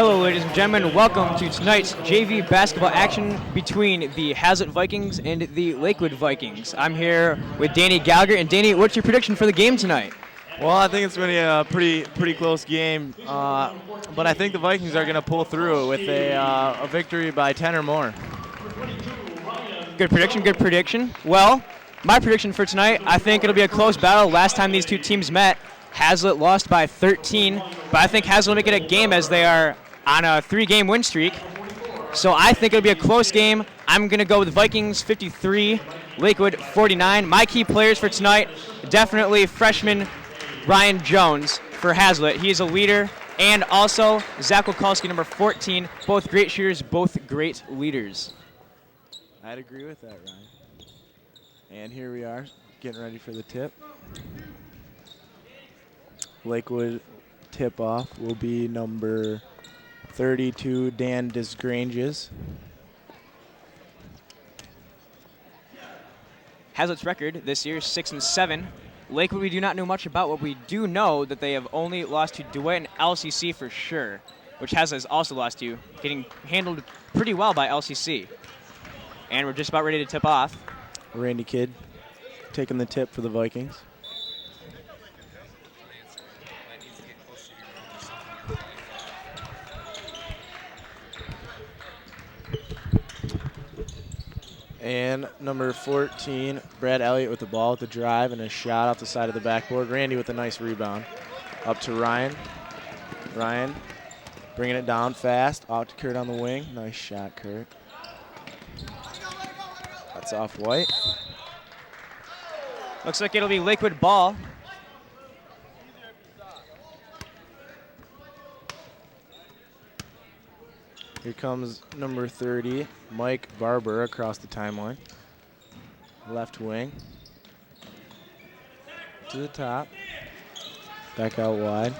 Hello, ladies and gentlemen. Welcome to tonight's JV basketball action between the Haslett Vikings and the Lakewood Vikings. I'm here with Danny Gallagher. And Danny, what's your prediction for the game tonight? Well, I think it's going to be a pretty close game, but I think the Vikings are going to pull through with a victory by 10 or more. Good prediction, good prediction. Well, my prediction for tonight, I think it'll be a close battle. Last time these two teams met, Haslett lost by 13, but I think Haslett will make it a game as they are on a 3-game win streak. So I think it'll be a close game. I'm going to go with Vikings 53, Lakewood 49. My key players for tonight, definitely freshman Ryan Jones for Haslett. He is a leader. And also Zach Wikolski, number 14. Both great shooters, both great leaders. I'd agree with that, Ryan. And here we are, getting ready for the tip. Lakewood tip-off will be number 32, Dan Desgranges. Haslett's record this year is 6-7. Lakewood, we do not know much about. What we do know that they have only lost to DeWitt and LCC for sure, which Haslett has also lost to, getting handled pretty well by LCC. And we're just about ready to tip off. Randy Kidd taking the tip for the Vikings. And number 14, Brad Elliott with the ball with the drive and a shot off the side of the backboard. Randy with a nice rebound. Up to Ryan. Ryan bringing it down fast. Out to Kurt on the wing. Nice shot, Kurt. That's off White. Looks like it'll be Lakewood ball. Here comes number 30, Mike Barber across the timeline. Left wing. To the top. Back out wide.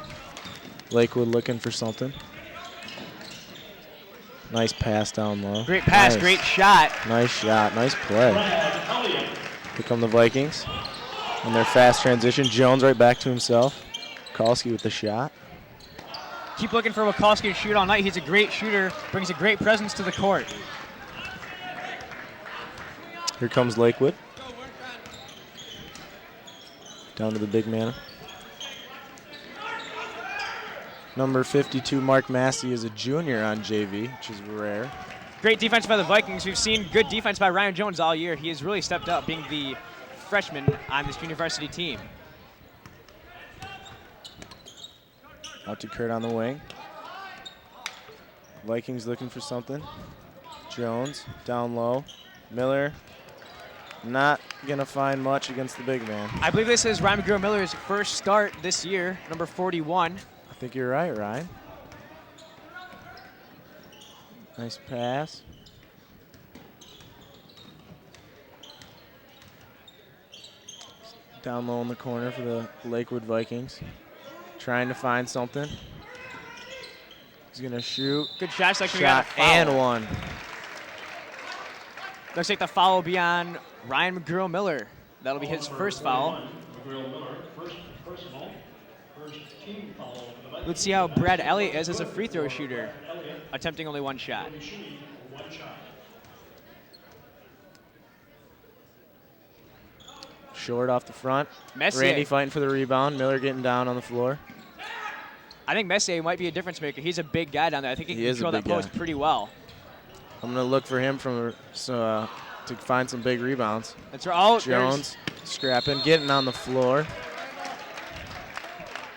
Lakewood looking for something. Nice pass down low. Great pass, nice. Great shot. Nice shot, nice play. Here come the Vikings. And their fast transition. Jones right back to himself. Kalski with the shot. Keep looking for Wikolski to shoot all night. He's a great shooter, brings a great presence to the court. Here comes Lakewood. Down to the big man. Number 52, Mark Massey, is a junior on JV, which is rare. Great defense by the Vikings. We've seen good defense by Ryan Jones all year. He has really stepped up, being the freshman on this junior varsity team. Out to Kurt on the wing. Vikings looking for something. Jones down low. Miller not going to find much against the big man. I believe this is Ryan McGrew-Miller's first start this year, number 41. I think you're right, Ryan. Nice pass. Down low in the corner for the Lakewood Vikings. Trying to find something. He's going to shoot. Good shot. Like shot and one. Looks like the foul will be on Ryan McGrew-Miller. That'll be his first foul. Let's see how Brad Elliott is as a free throw shooter, attempting only one shot. Short off the front. Messier. Randy fighting for the rebound. Miller getting down on the floor. I think Messier might be a difference maker. He's a big guy down there. I think he can control that post pretty well. I'm going to look for him to find some big rebounds. That's right. Jones scrapping, getting on the floor.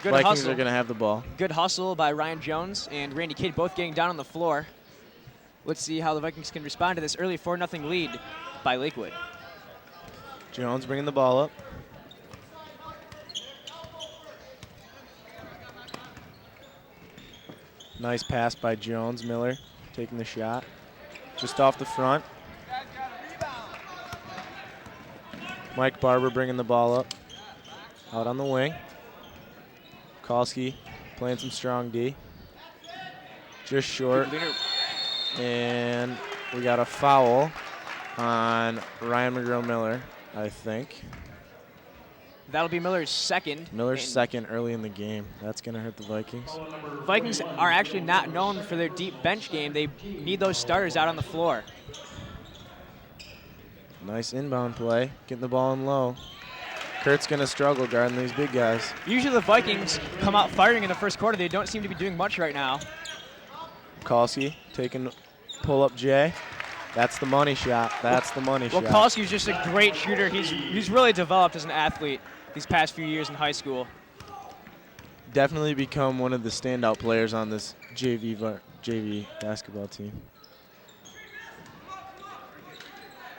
Good Vikings hustle. are going to have the ball. Good hustle by Ryan Jones and Randy Kidd, both getting down on the floor. Let's see how the Vikings can respond to this early 4-0 lead by Lakewood. Jones bringing the ball up. Nice pass by Jones. Miller taking the shot. Just off the front. Mike Barber bringing the ball up. Out on the wing. Kalski playing some strong D. Just short. And we got a foul on Ryan McGrew-Miller, I think. That'll be Miller's second. Miller's second early in the game. That's going to hurt the Vikings. Vikings are actually not known for their deep bench game. They need those starters out on the floor. Nice inbound play. Getting the ball in low. Kurt's going to struggle guarding these big guys. Usually the Vikings come out firing in the first quarter. They don't seem to be doing much right now. Kalski taking pull-up J. That's the money shot. That's the money shot. Kalski's just a great shooter. He's really developed as an athlete these past few years in high school. Definitely become one of the standout players on this JV basketball team.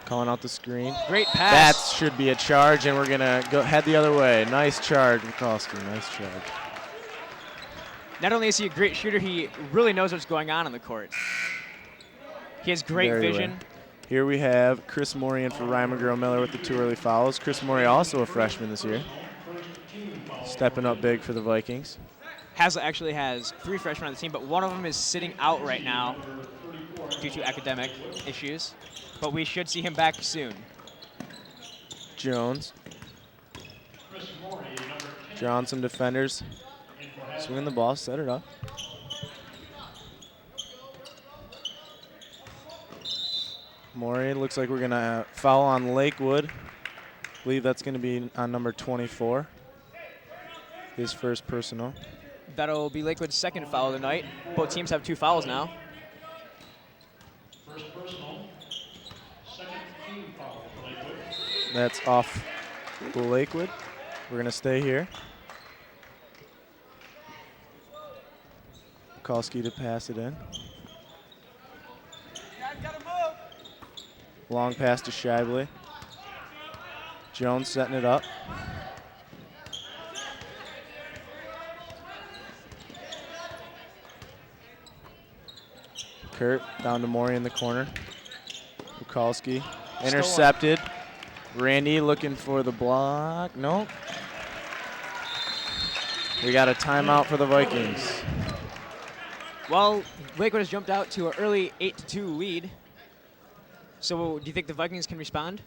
Calling out the screen. Great pass. That should be a charge, and we're going to go head the other way. Nice charge, Kalski. Nice charge. Not only is he a great shooter, he really knows what's going on the court. He has great vision. Well. Here we have Chris Morey in for Ryan McGraw-Miller with the 2 early fouls. Chris Morey also a freshman this year. Stepping up big for the Vikings. Haslett actually has 3 freshmen on the team, but one of them is sitting out right now due to academic issues. But we should see him back soon. Jones. Drawing some defenders. Swinging the ball, set it up. Morey, looks like we're going to foul on Lakewood. I believe that's going to be on number 24. His first personal. That'll be Lakewood's second foul of the night. Both teams have 2 fouls now. First personal, second team foul for Lakewood. That's off Lakewood. We're going to stay here. Kalski to pass it in. Long pass to Shibley. Jones setting it up. Kurt down to Morey in the corner. Bukalski intercepted. Randy looking for the block. Nope. We got a timeout for the Vikings. Well, Lakewood has jumped out to an early 8-2 lead. So do you think the Vikings can respond?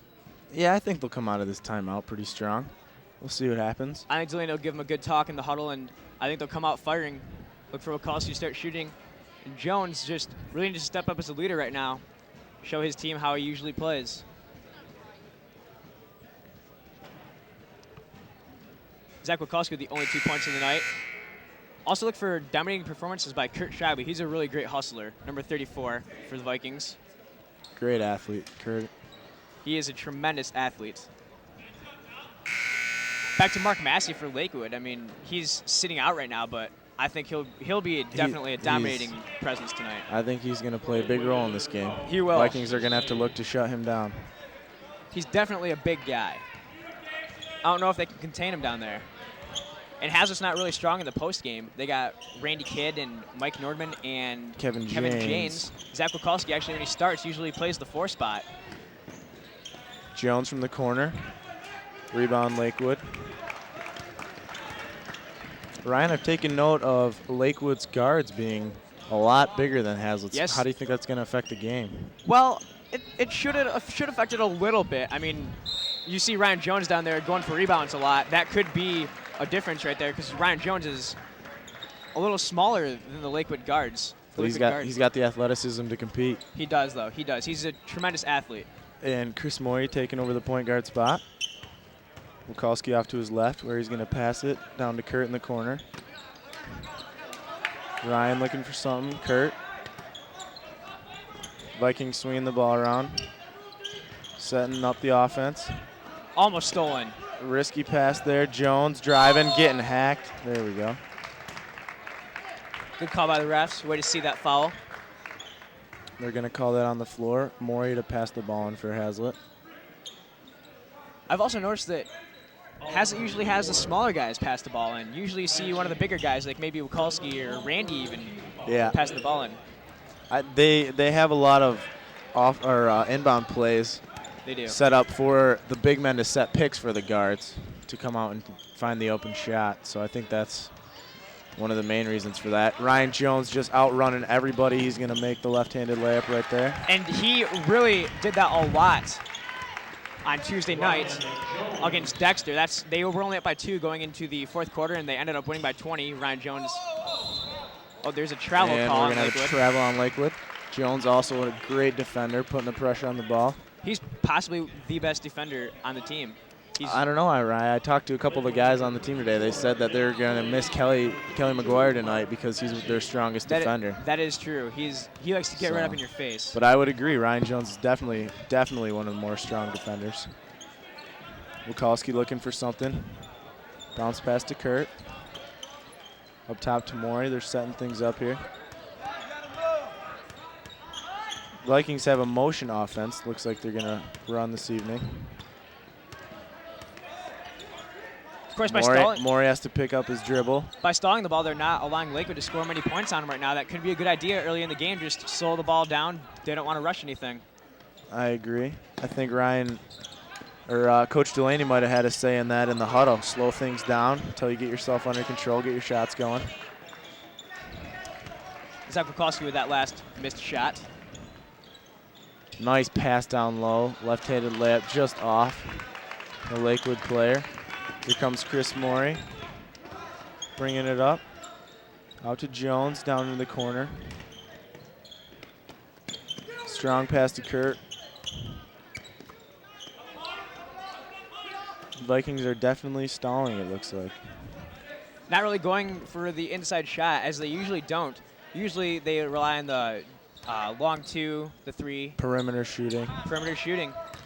Yeah, I think they'll come out of this timeout pretty strong. We'll see what happens. I think Delano will give them a good talk in the huddle, and I think they'll come out firing. Look for Bukalski to start shooting. And Jones just really needs to step up as a leader right now. Show his team how he usually plays. Zach Bukalski with the only 2 points of the night. Also look for dominating performances by Kurt Shibley. He's a really great hustler, number 34 for the Vikings. Great athlete, Kurt. He is a tremendous athlete. Back to Mark Massey for Lakewood. I mean, he's sitting out right now, but I think he'll be definitely a dominating presence tonight. I think he's going to play a big role in this game. He will. Vikings are going to have to look to shut him down. He's definitely a big guy. I don't know if they can contain him down there. And Hazlett's not really strong in the post game. They got Randy Kidd and Mike Nordman and Kevin James. Zach Bukalski actually, when he starts, usually plays the 4 spot. Jones from the corner. Rebound Lakewood. Ryan, I've taken note of Lakewood's guards being a lot bigger than Hazlett's. Yes. How do you think that's going to affect the game? Well, it should affect it a little bit. I mean, you see Ryan Jones down there going for rebounds a lot. That could be a difference right there because Ryan Jones is a little smaller than the Lakewood guards. But he's got the athleticism to compete. He does, though. He does. He's a tremendous athlete. And Chris Morey taking over the point guard spot. Bukalski off to his left where he's going to pass it down to Kurt in the corner. Ryan looking for something. Kurt. Vikings swinging the ball around. Setting up the offense. Almost stolen. Risky pass there. Jones driving, getting hacked. There we go. Good call by the refs. Way to see that foul. They're going to call that on the floor. Morey to pass the ball in for Haslett. I've also noticed that Haslett usually has the smaller guys pass the ball in. Usually you see one of the bigger guys, like maybe Bukalski or Randy even, pass the ball in. They have a lot of inbound plays. They do. Set up for the big men to set picks for the guards to come out and find the open shot. So I think that's one of the main reasons for that. Ryan Jones just outrunning everybody. He's going to make the left-handed layup right there. And he really did that a lot on Tuesday night against Dexter. They were only up by 2 going into the fourth quarter, and they ended up winning by 20. Ryan Jones. Oh, there's a travel And call we're on going to have a Lakewood. travel on Lakewood. Jones also a great defender, putting the pressure on the ball. He's possibly the best defender on the team. I don't know, Ryan. I talked to a couple of the guys on the team today. They said that they're going to miss Kelly McGuire tonight because he's their strongest defender. That is true. He likes to get right up in your face. But I would agree. Ryan Jones is definitely one of the more strong defenders. Wachowski looking for something. Bounce pass to Kurt. Up top to Maury. They're setting things up here. Vikings have a motion offense. Looks like they're going to run this evening. Of course, by stalling, Maury has to pick up his dribble. By stalling the ball, they're not allowing Lakewood to score many points on them right now. That could be a good idea early in the game. Just slow the ball down. They don't want to rush anything. I agree. I think Coach Delaney might have had a say in that in the huddle. Slow things down until you get yourself under control, get your shots going. Zach Wachowski with that last missed shot. Nice pass down low. Left-handed layup just off the Lakewood player. Here comes Chris Maury. Bringing it up. Out to Jones, down in the corner. Strong pass to Kurt. Vikings are definitely stalling, it looks like. Not really going for the inside shot, as they usually don't. Usually they rely on the long 2, the 3. Perimeter shooting.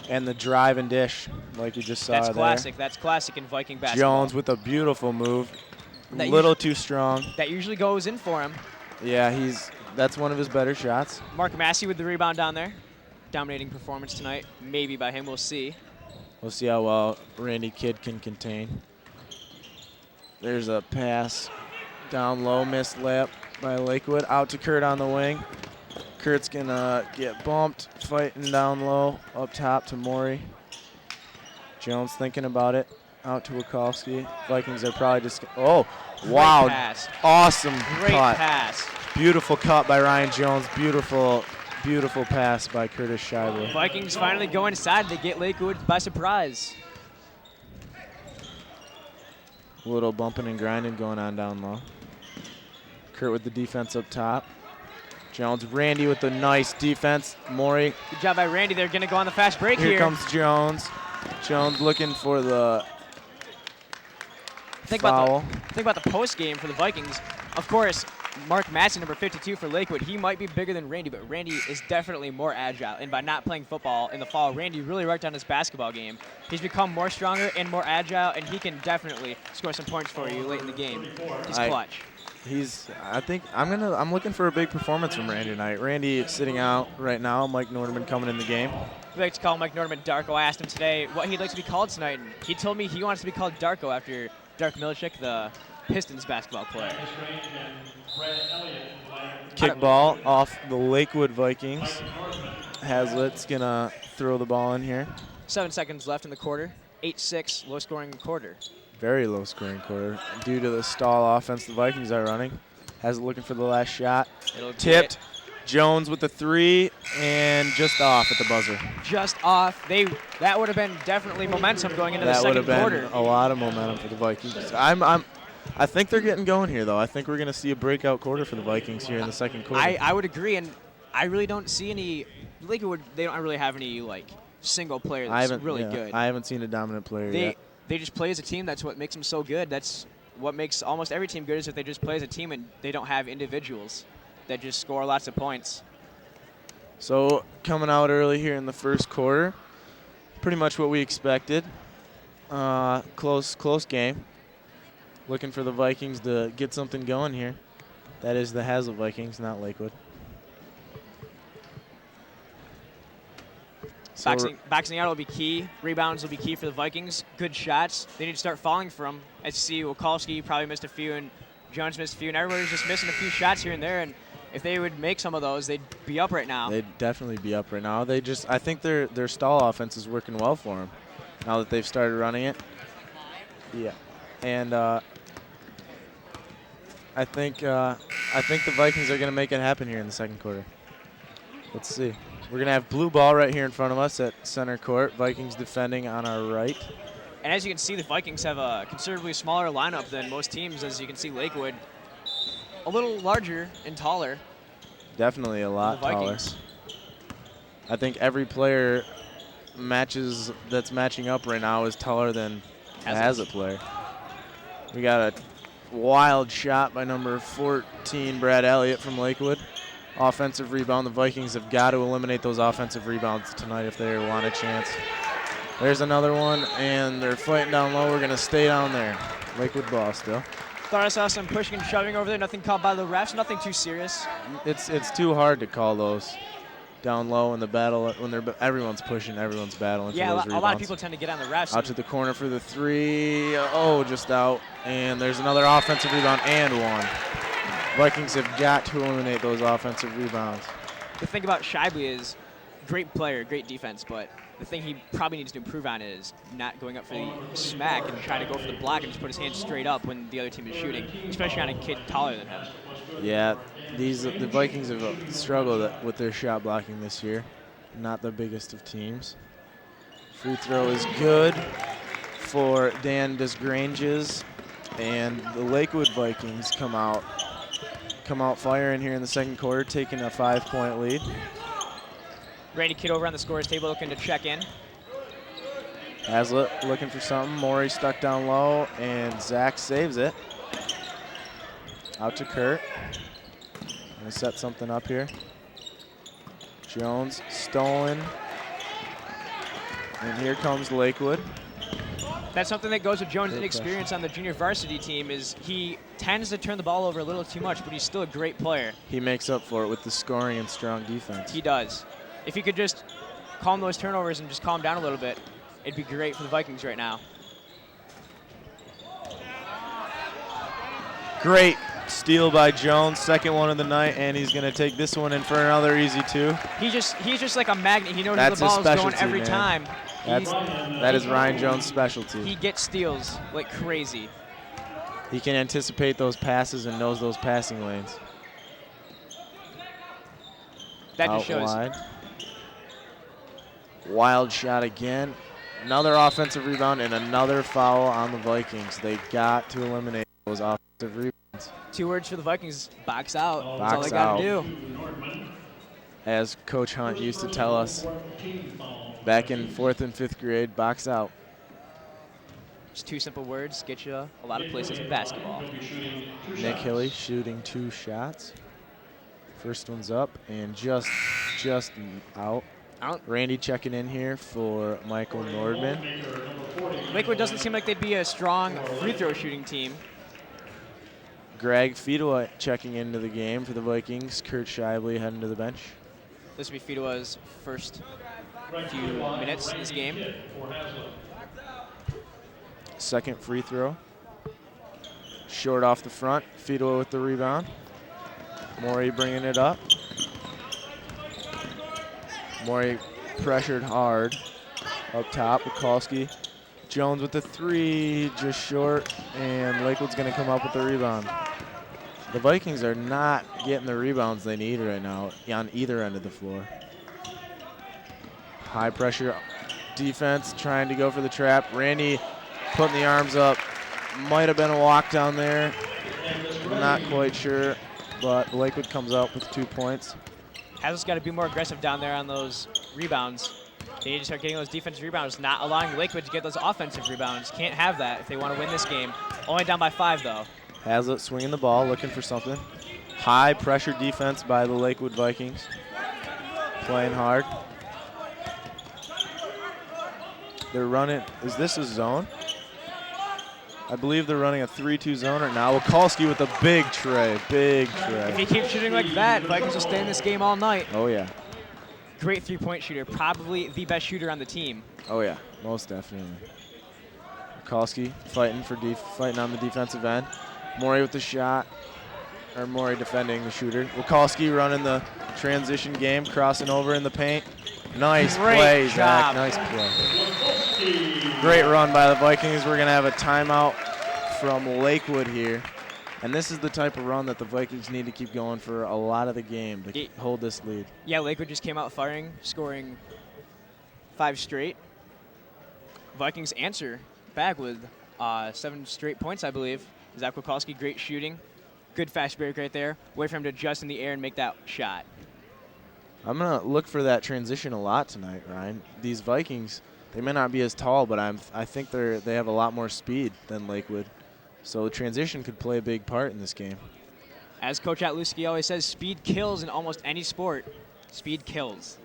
And the drive and dish, like you just saw there. That's classic. That's classic in Viking basketball. Jones with a beautiful move. A little too strong. That usually goes in for him. Yeah, that's one of his better shots. Mark Massey with the rebound down there. Dominating performance tonight. Maybe by him, we'll see. We'll see how well Randy Kidd can contain. There's a pass down low, missed layup by Lakewood. Out to Kurt on the wing. Kurt's gonna get bumped, fighting down low, up top to Maury. Jones thinking about it, out to Wachowski. Vikings are probably just, oh, wow. Great pass. Awesome Great cut. pass. Beautiful cut by Ryan Jones, beautiful pass by Curtis Scheibler. Vikings finally go inside to get Lakewood by surprise. A little bumping and grinding going on down low. Kurt with the defense up top. Jones, Randy with the nice defense. Maury. Good job by Randy. They're going to go on the fast break here. Here comes Jones. Jones looking for the foul. Think about the post game for the Vikings. Of course, Mark Massey, number 52 for Lakewood, he might be bigger than Randy, but Randy is definitely more agile. And by not playing football in the fall, Randy really worked on his basketball game. He's become more stronger and more agile, and he can definitely score some points for you late in the game. He's clutch. I'm looking for a big performance from Randy tonight. Randy sitting out right now. Mike Norderman coming in the game. We like to call Mike Norderman Darko. I asked him today what he'd like to be called tonight, and he told me he wants to be called Darko after Dark Milicic, the Pistons basketball player. Kick ball off the Lakewood Vikings. Haslett's gonna throw the ball in here. 7 seconds left in the quarter. 8-6, low-scoring quarter. Very low-scoring quarter due to the stall offense the Vikings are running. Haslett looking for the last shot. Tipped. Jones with the 3 and just off at the buzzer. Just off. That would have been definitely momentum going into the second quarter. That would have been a lot of momentum for the Vikings. I think they're getting going here, though. I think we're going to see a breakout quarter for the Vikings here in the second quarter. I would agree, and I really don't see any. Lakewood, they don't really have any single player that's really good. I haven't seen a dominant player yet. They just play as a team. That's what makes them so good. That's what makes almost every team good, is if they just play as a team and they don't have individuals that just score lots of points. So coming out early here in the first quarter, pretty much what we expected. Close game. Looking for the Vikings to get something going here. That is the Haslett Vikings, not Lakewood. Boxing out will be key. Rebounds will be key for the Vikings. Good shots. They need to start falling from. As you see, Wachowski probably missed a few, and Jones missed a few, and everybody's just missing a few shots here and there. And if they would make some of those, they'd be up right now. They'd definitely be up right now. I think their stall offense is working well for them now that they've started running it. Yeah, and I think the Vikings are going to make it happen here in the second quarter. Let's see. We're going to have blue ball right here in front of us at center court. Vikings defending on our right. And as you can see, the Vikings have a considerably smaller lineup than most teams. As you can see, Lakewood a little larger and taller. Definitely a lot than the taller. Vikings. I think every player that's matching up right now is taller than the Haslett player. We got a wild shot by number 14, Brad Elliott from Lakewood. Offensive rebound. The Vikings have got to eliminate those offensive rebounds tonight if they want a chance. There's another one, and they're fighting down low. We're going to stay down there. Lakewood ball still. Thought I saw some pushing and shoving over there. Nothing called by the refs. Nothing too serious. It's too hard to call those down low in the battle when everyone's pushing, everyone's battling Yeah, for those a rebounds. lot of people tend to get on the refs. Out to the corner for the three. Oh, just out. And there's another offensive rebound and one. Vikings have got to eliminate those offensive rebounds. The thing about Shibley is great player, great defense, but the thing he probably needs to improve on is not going up for the smack and trying to go for the block and just put his hands straight up when the other team is shooting, especially on a kid taller than him. Yeah, the Vikings have struggled with their shot blocking this year. Not the biggest of teams. Free throw is good for Dan Desgranges, and the Lakewood Vikings come out firing here in the second quarter, taking a 5-point lead. Randy Kidd over on the scorer's table looking to check in. Haslett looking for something. Morey stuck down low, and Zach saves it. Out to Kurt. Gonna set something up here. Jones stolen. And here comes Lakewood. That's something that goes with Jones' inexperience on the junior varsity team is he tends to turn the ball over a little too much, but he's still a great player. He makes up for it with the scoring and strong defense. He does. If he could just calm those turnovers and just calm down a little bit, it'd be great for the Vikings right now. Great steal by Jones, second one of the night, and he's going to take this one in for another easy two. He's just like a magnet. He knows That's where the his ball is going specialty, every man. time. That is Ryan Jones' specialty. He gets steals like crazy. He can anticipate those passes and knows those passing lanes. That Out just shows. wide. Wild shot again. Another offensive rebound and another foul on the Vikings. They got to eliminate those offensive rebounds. 2 words for the Vikings: box out. That's Box all they got out. to do. As Coach Hunt used to tell us back in 4th and 5th grade, box out. Just 2 simple words get you a lot of places in basketball. Nick Hilly shooting 2 shots. First one's up and just out. Randy checking in here for Michael Nordman. Lakewood doesn't seem like they'd be a strong free throw shooting team. Greg Fiedler checking into the game for the Vikings. Kurt Shibley heading to the bench. This will be Fiedler's first few minutes in this game. Second free throw. Short off the front. Fiedler with the rebound. Morey bringing it up. Morey pressured hard up top. Bukowski. Jones with the 3, just short, and Lakewood's going to come up with the rebound. The Vikings are not getting the rebounds they need right now on either end of the floor. High pressure defense, trying to go for the trap. Randy putting the arms up. Might have been a walk down there. Not quite sure, but Lakewood comes up with 2 points. Haslett's got to be more aggressive down there on those rebounds. They need to start getting those defensive rebounds, not allowing Lakewood to get those offensive rebounds. Can't have that if they want to win this game. Only down by 5, though. Haslett swinging the ball, looking for something. High pressure defense by the Lakewood Vikings. Playing hard. They're running, is this a zone? I believe they're running a 3-2 zone right now. Wikolski with a big tray, If he keeps shooting like that, Vikings will stay in this game all night. Oh yeah. Great 3-point shooter, probably the best shooter on the team. Oh yeah, most definitely. Wikolski fighting on the defensive end. Morey with the shot, or Morey defending the shooter. Wikolski running the transition game, crossing over in the paint. Nice play, Zach. Nice play. Great run by the Vikings. We're going to have a timeout from Lakewood here. And this is the type of run that the Vikings need to keep going for a lot of the game to hold this lead. Yeah, Lakewood just came out firing, scoring 5 straight. Vikings answer back with 7 straight points, I believe. Zach Wikolski, great shooting. Good fast break right there. Wait for him to adjust in the air and make that shot. I'm going to look for that transition a lot tonight, Ryan. These Vikings, they may not be as tall, but I think they have a lot more speed than Lakewood. So the transition could play a big part in this game. As Coach Atluski always says, speed kills in almost any sport. Speed kills.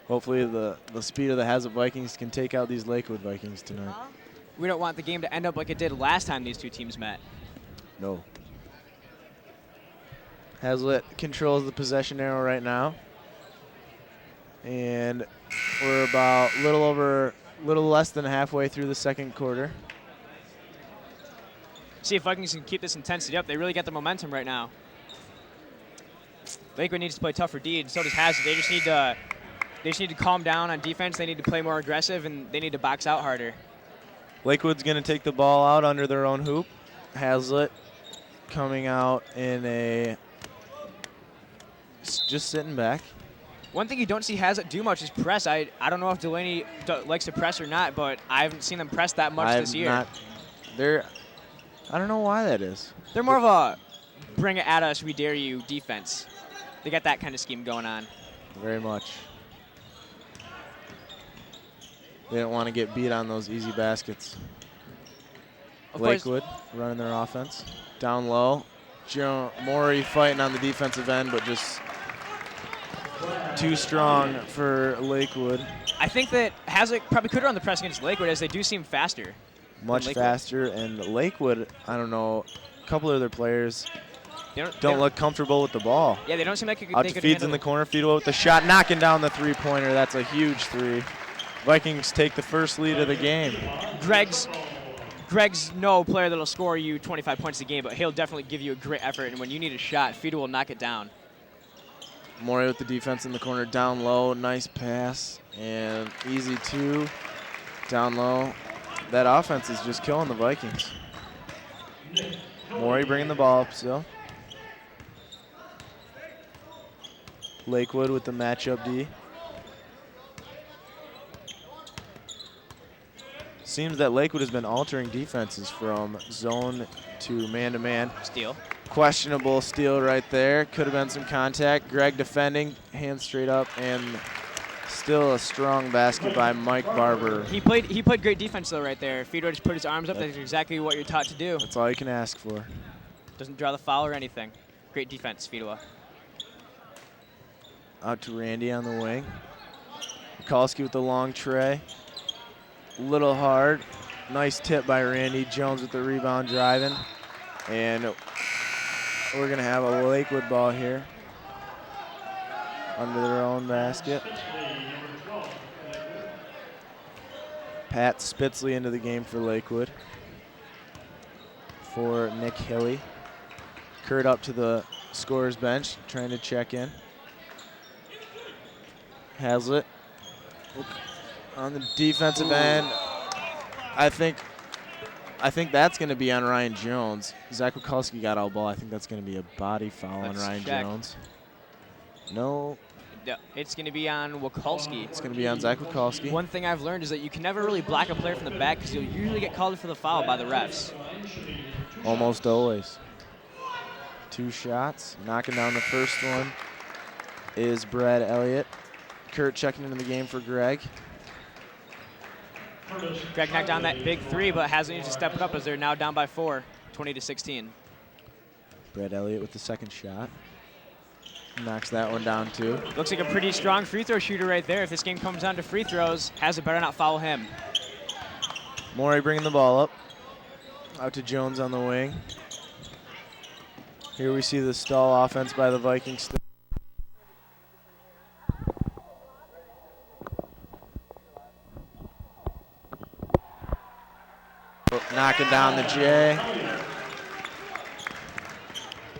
Hopefully the speed of the Haslett Vikings can take out these Lakewood Vikings tonight. We don't want the game to end up like it did last time these two teams met. No. Haslett controls the possession arrow right now. And we're about little less than halfway through the second quarter. See if Vikings can keep this intensity up. They really got the momentum right now. Lakewood needs to play tougher D, and so does Haslett. They just need to calm down on defense. They need to play more aggressive, and they need to box out harder. Lakewood's going to take the ball out under their own hoop. Haslett coming out in just sitting back. One thing you don't see Haslett do much is press. I don't know if Delaney likes to press or not, but I haven't seen them press that much this year. I don't know why that is. They're more of a bring it at us, we dare you defense. They got that kind of scheme going on. Very much. They don't want to get beat on those easy baskets. Lakewood running their offense. Down low. Maury fighting on the defensive end, but just too strong for Lakewood. I think that Haslett probably could run the press against Lakewood, as they do seem faster. Much faster, and Lakewood, I don't know, a couple of their players don't look comfortable with the ball. Yeah, they don't seem like they could Feeds in the corner, Feedwell with the shot, knocking down the three-pointer. That's a huge three. Vikings take the first lead of the game. Greg's no player that'll score you 25 points a game, but he'll definitely give you a great effort, and when you need a shot, Feedwell will knock it down. Maury with the defense in the corner, down low, nice pass, and easy two, down low. That offense is just killing the Vikings. Maury bringing the ball up still. Lakewood with the matchup D. Seems that Lakewood has been altering defenses from zone to man-to-man. Steal. Questionable steal right there. Could have been some contact. Greg defending, hands straight up, and still a strong basket by Mike Barber. He played great defense though right there. Fedor just put his arms up. That's exactly what you're taught to do. That's all you can ask for. Doesn't draw the foul or anything. Great defense, Fedor. Out to Randy on the wing. Mikulski with the long tray. Little hard. Nice tip by Randy. Jones with the rebound driving. And we're going to have a Lakewood ball here under their own basket. Pat Spitzley into the game for Lakewood. For Nick Hilly. Kurt up to the scorer's bench, trying to check in. Haslett on the defensive end. I think that's going to be on Ryan Jones. Zach Wikolski got out ball. I think that's going to be a body foul on Ryan Jones. No. It's going to be on Wikolski. It's going to be on Zach Wikolski. One thing I've learned is that you can never really block a player from the back because you'll usually get called for the foul by the refs. Almost always. 2 shots. Knocking down the first one is Brad Elliott. Kurt checking into the game for Greg. Greg knocked down that big 3, but hasn't used to step it up as they're now down by 4, 20-16. Brad Elliott with the second shot. Knocks that one down too. Looks like a pretty strong free throw shooter right there. If this game comes down to free throws, Haslett better not foul him. Maury bringing the ball up. Out to Jones on the wing. Here we see the stall offense by the Vikings. Knocking down the J.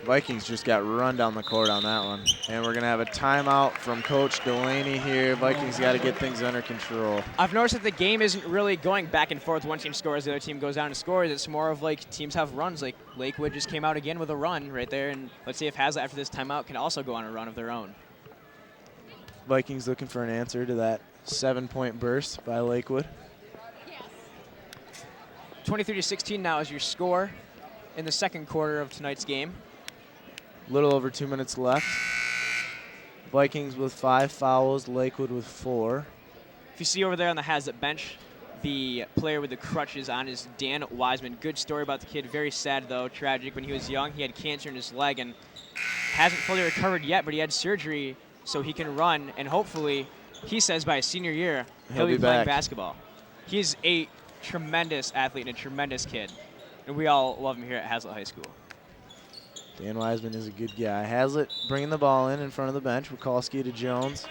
Vikings just got run down the court on that one. And we're going to have a timeout from Coach Delaney here. Vikings got to get things under control. I've noticed that the game isn't really going back and forth. One team scores, the other team goes down and scores. It's more of like teams have runs. Like Lakewood just came out again with a run right there. And let's see if Haslett, after this timeout, can also go on a run of their own. Vikings looking for an answer to that 7-point burst by Lakewood. 23-16 now is your score in the second quarter of tonight's game. Little over 2 minutes left. Vikings with 5 fouls, Lakewood with 4. If you see over there on the Haslett bench, the player with the crutches on is Dan Wiseman. Good story about the kid. Very sad, though. Tragic. When he was young, he had cancer in his leg and hasn't fully recovered yet, but he had surgery so he can run. And hopefully, he says by his senior year, he'll be playing basketball. He's a tremendous athlete and a tremendous kid. And we all love him here at Haslett High School. Dan Wiseman is a good guy. Haslett bringing the ball in front of the bench. Wikolski to Jones.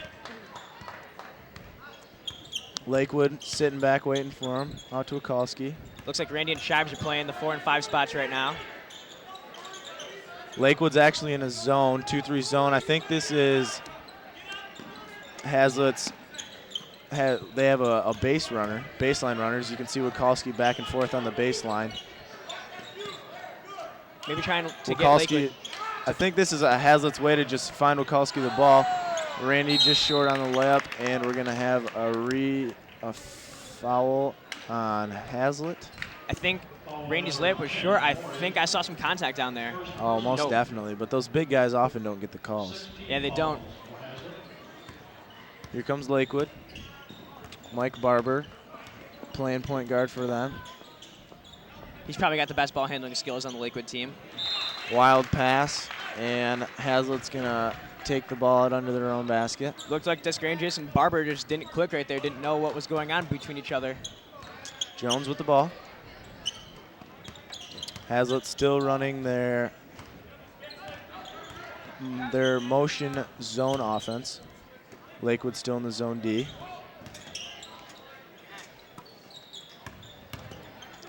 Lakewood sitting back waiting for him. Out to Wikolski. Looks like Randy and Shivers are playing the 4 and 5 spots right now. Lakewood's actually in a zone, 2-3 zone. I think this is Haslett's. They have a baseline runners. You can see Wikolski back and forth on the baseline. Maybe trying to get Lakewood. I think this is a Haslett's way to just find Wikolski the ball. Randy just short on the layup, and we're going to have a foul on Haslett. I think Randy's layup was short. I think I saw some contact down there. Oh, most definitely. But those big guys often don't get the calls. Yeah, they don't. Here comes Lakewood. Mike Barber playing point guard for them. He's probably got the best ball handling skills on the Lakewood team. Wild pass, and Haslett's going to take the ball out under their own basket. Looked like Desgranges and Barber just didn't click right there, didn't know what was going on between each other. Jones with the ball. Haslett still running their motion zone offense. Lakewood still in the zone D.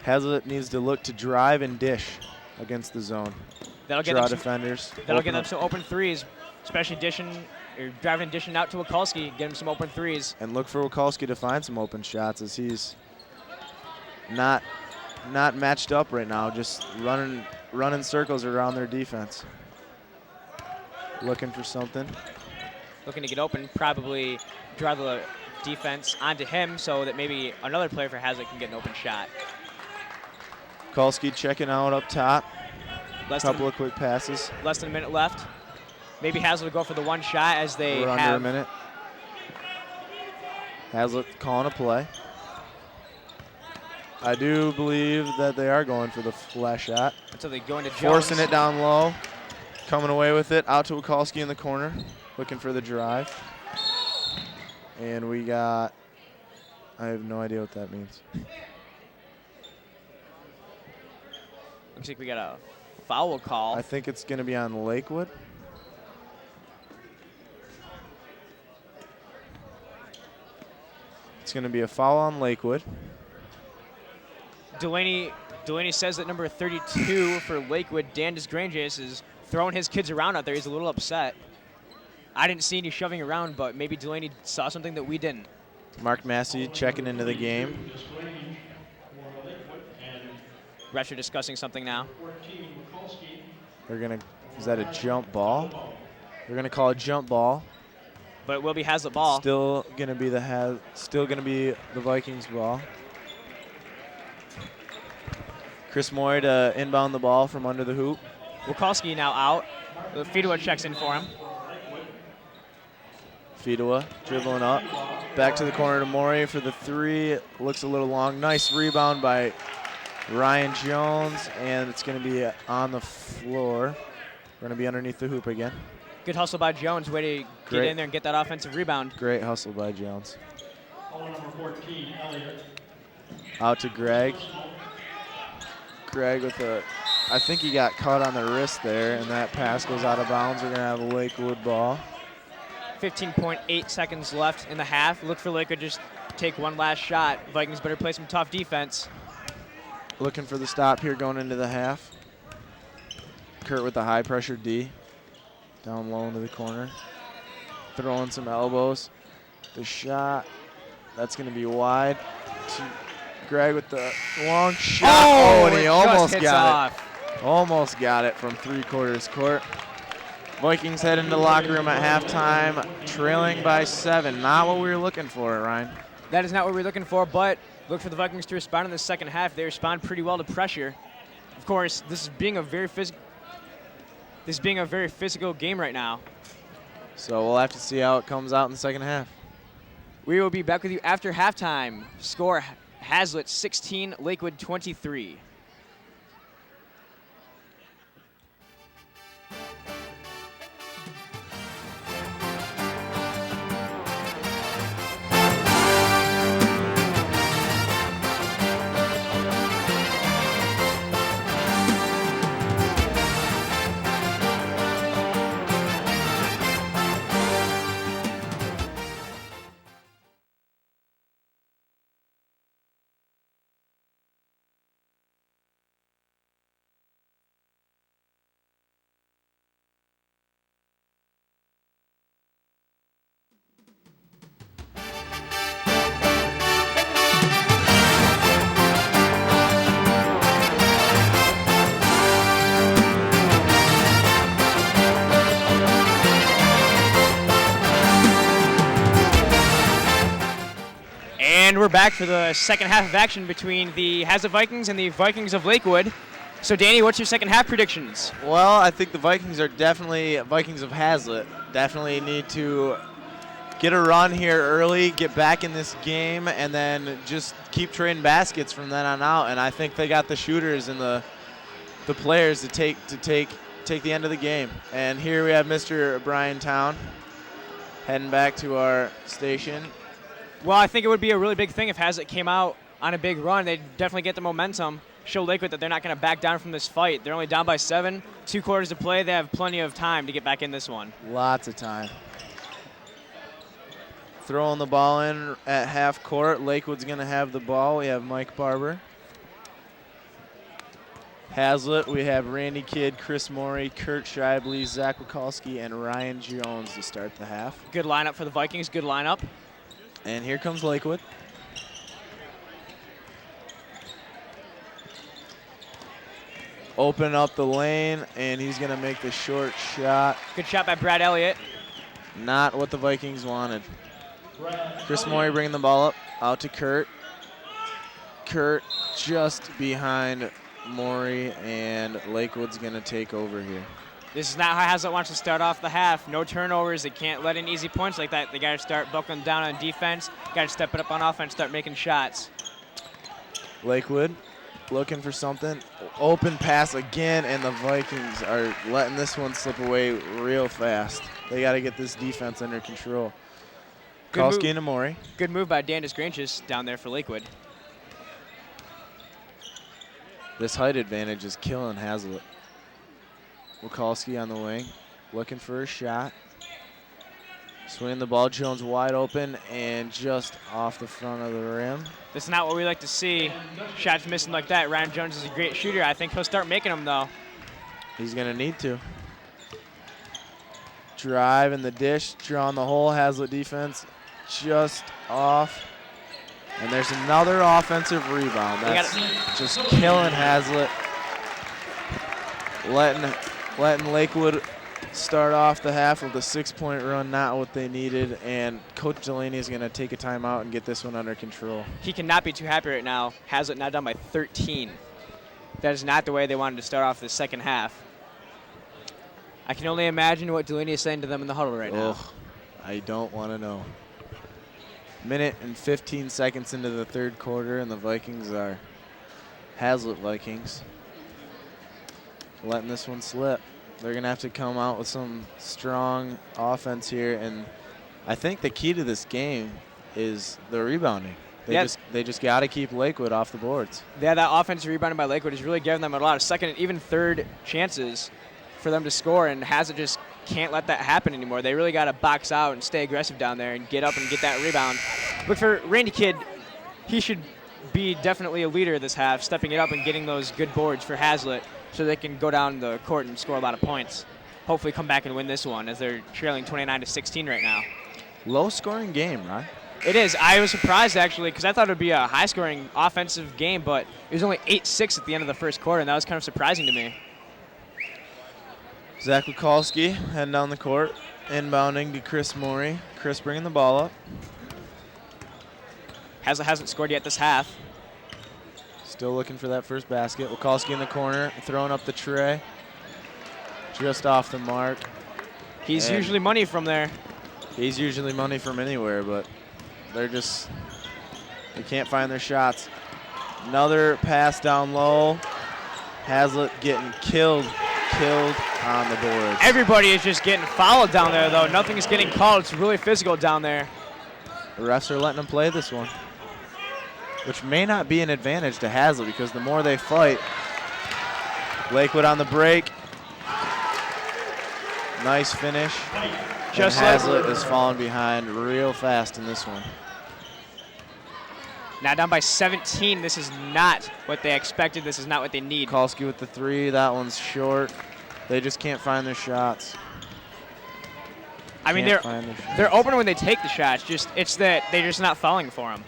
Haslett needs to look to drive and dish against the zone. That'll get Draw them defenders. That'll get them some open threes, especially dishing or driving and dishing out to Wikolski, get him some open threes. And look for Wikolski to find some open shots, as he's not matched up right now, just running circles around their defense. Looking for something. Looking to get open, probably draw the defense onto him so that maybe another player for Haslett can get an open shot. Wikolski checking out up top. Couple of quick passes. Less than a minute left. Maybe Haslett will go for the one shot as they We're have. under a minute. Haslett calling a play. I do believe that they are going for the flash shot. Until they go into Jones. Forcing it down low. Coming away with it. Out to Wikolski in the corner. Looking for the drive. And we got, I have no idea what that means. Looks like we got a foul call. I think it's going to be on Lakewood. It's going to be a foul on Lakewood. Delaney says that number 32 for Lakewood, Dan Desgranges, is throwing his kids around out there. He's a little upset. I didn't see any shoving around, but maybe Delaney saw something that we didn't. Mark Massey checking into the game. Refs are discussing something now. They're going to, is that a jump ball? They're going to call a jump ball. But it will be Haslett ball. Still going to be the Vikings ball. Chris Moy to inbound the ball from under the hoop. Wikolski now out. Fedua checks in for him. Fedua dribbling up. Back to the corner to Maury for the three. Looks a little long. Nice rebound by Ryan Jones, and it's going to be on the floor. We're going to be underneath the hoop again. Good hustle by Jones. Way to get in there and get that offensive rebound. Great hustle by Jones. Number 14, Elliott. Out to Greg. Greg with I think he got caught on the wrist there, and that pass goes out of bounds. We're going to have a Lakewood ball. 15.8 seconds left in the half. Look for Lakewood just take one last shot. Vikings better play some tough defense. Looking for the stop here going into the half. Kurt with the high pressure D. Down low into the corner. Throwing some elbows. The shot, that's going to be wide. To Greg with the long shot. Oh, and he almost got it. Almost got it from 3/4 court. Vikings head into the locker room at halftime, trailing by 7. Not what we were looking for, Ryan. That is not what we were looking for, but look for the Vikings to respond in the second half. They respond pretty well to pressure. Of course, this being a very physical game right now. So we'll have to see how it comes out in the second half. We will be back with you after halftime. Score Haslett 16, Lakewood 23. And we're back for the second half of action between the Haslett Vikings and the Vikings of Lakewood. So, Danny, what's your second half predictions? Well, I think the Vikings are definitely, Vikings of Haslett, definitely need to get a run here early, get back in this game, and then just keep trading baskets from then on out. And I think they got the shooters and the players to take the end of the game. And here we have Mr. Brian Town heading back to our station. Well, I think it would be a really big thing if Haslett came out on a big run. They'd definitely get the momentum, show Lakewood that they're not going to back down from this fight. They're only down by 7, 2 quarters to play. They have plenty of time to get back in this one. Lots of time. Throwing the ball in at half court. Lakewood's going to have the ball. We have Mike Barber. Haslett, we have Randy Kidd, Chris Morey, Kurt Scheibele, Zach Wikolski, and Ryan Jones to start the half. Good lineup for the Vikings. Good lineup. And here comes Lakewood. Open up the lane, and he's going to make the short shot. Good shot by Brad Elliott. Not what the Vikings wanted. Chris Morey bringing the ball up, out to Kurt. Kurt just behind Morey, and Lakewood's going to take over here. This is not how Haslett wants to start off the half. No turnovers. They can't let in easy points like that. They got to start buckling down on defense. Got to step it up on offense, start making shots. Lakewood looking for something. Open pass again, and the Vikings are letting this one slip away real fast. They got to get this defense under control. Wikolski and Amori. Good move by Dan Desgranges down there for Lakewood. This height advantage is killing Haslett. Wikolski on the wing, looking for a shot. Swinging the ball, Jones wide open and just off the front of the rim. That's not what we like to see. Shots missing like that. Ryan Jones is a great shooter. I think he'll start making them, though. He's going to need to. Drive in the dish, drawing the whole Haslett defense just off. And there's another offensive rebound. That's just killing Haslett. Letting Lakewood start off the half with a 6-point run, not what they needed, and Coach Delaney is going to take a timeout and get this one under control. He cannot be too happy right now. Haslett now down by 13. That is not the way they wanted to start off the second half. I can only imagine what Delaney is saying to them in the huddle right now. I don't want to know. Minute and 15 seconds into the third quarter, and the Vikings are Haslett Vikings. Letting this one slip. They're going to have to come out with some strong offense here, and I think the key to this game is the rebounding. They just got to keep Lakewood off the boards. Yeah, that offensive rebounding by Lakewood is really giving them a lot of second and even third chances for them to score, and Haslett just can't let that happen anymore. They really got to box out and stay aggressive down there and get up and get that rebound. But for Randy Kidd, he should be definitely a leader this half, stepping it up and getting those good boards for Haslett. so they can go down the court and score a lot of points. Hopefully come back and win this one as they're trailing 29-16 right now. Low-scoring game, right? It is. I was surprised, actually, because I thought it would be a high-scoring offensive game, but it was only 8-6 at the end of the first quarter, and that was kind of surprising to me. Zach Wikolski heading down the court, inbounding to Chris Morey. Chris bringing the ball up. Haslett hasn't scored yet this half. Still looking for that first basket. Wikolski in the corner, throwing up the tray. Just off the mark. He's And usually money from there. he's usually money from anywhere, but they can't find their shots. Another pass down low. Haslett getting killed on the boards. Everybody is just getting fouled down there, though. Nothing is getting called. It's really physical down there. The refs are letting them play this one, which may not be an advantage to Haslett because the more they fight. Lakewood on the break. Nice finish. Just and like Haslett is falling behind real fast in this one. now down by 17. This is not what they expected. This is not what they need. Wikolski with the three. That one's short. They just can't find their shots. I mean, they're open when they take the shots. It's that they're just not falling for them.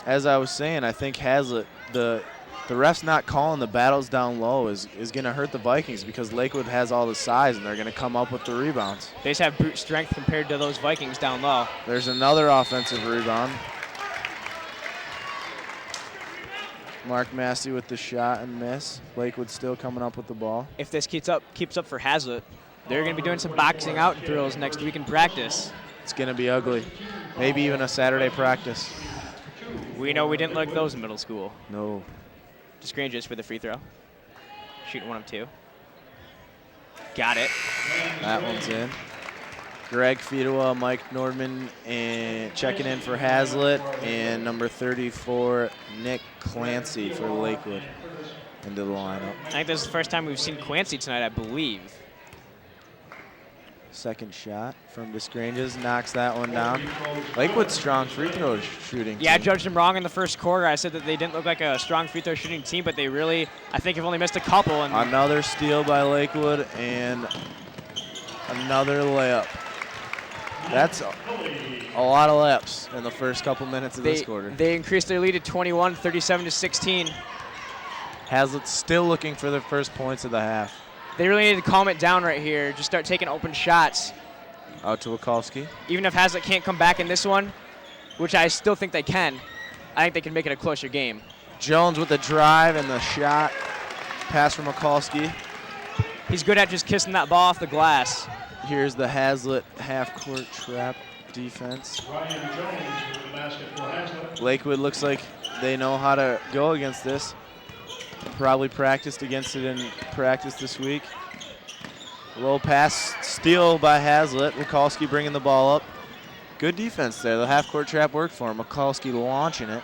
As I was saying, I think Haslett, the refs not calling the battles down low is going to hurt the Vikings because Lakewood has all the size and they're going to come up with the rebounds. They just have brute strength compared to those Vikings down low. There's another offensive rebound. Mark Massey with the shot and miss. Lakewood still coming up with the ball. If this keeps up for Haslett, they're going to be doing some boxing out drills next week in practice. It's going to be ugly. Maybe even a Saturday practice. We know we didn't like those in middle school. No. Desgranges for the free throw. Shooting 1 of 2. Got it. That one's in. Greg Fedua, Mike Nordman, and checking in for Haslett, and number 34, Nick Clancy for Lakewood into the lineup. I think this is the first time we've seen Clancy tonight, I believe. Second shot from Desgranges, knocks that one down. Lakewood's strong free throw shooting Yeah, I team. judged them wrong in the first quarter. I said that they didn't look like a strong free throw shooting team, but they really, I think, have only missed a couple. And Another steal by Lakewood and another layup. That's a lot of layups in the first couple minutes of this quarter. They increased their lead to 21, 37-16. Haslett's still looking for the first points of the half. They really need to calm it down right here. Just start taking open shots. Out to Wikolski. Even if Haslett can't come back in this one, which I still think they can, I think they can make it a closer game. Jones with the drive and the shot. Pass from Wikolski. He's good at just kissing that ball off the glass. Here's the Haslett half-court trap defense. Ryan Jones with the basket for Haslett. Lakewood looks like they know how to go against this. Probably practiced against it in practice this week. Low pass, steal by Haslett. Wikolski bringing the ball up. Good defense there. The half-court trap worked for him. Wikolski launching it.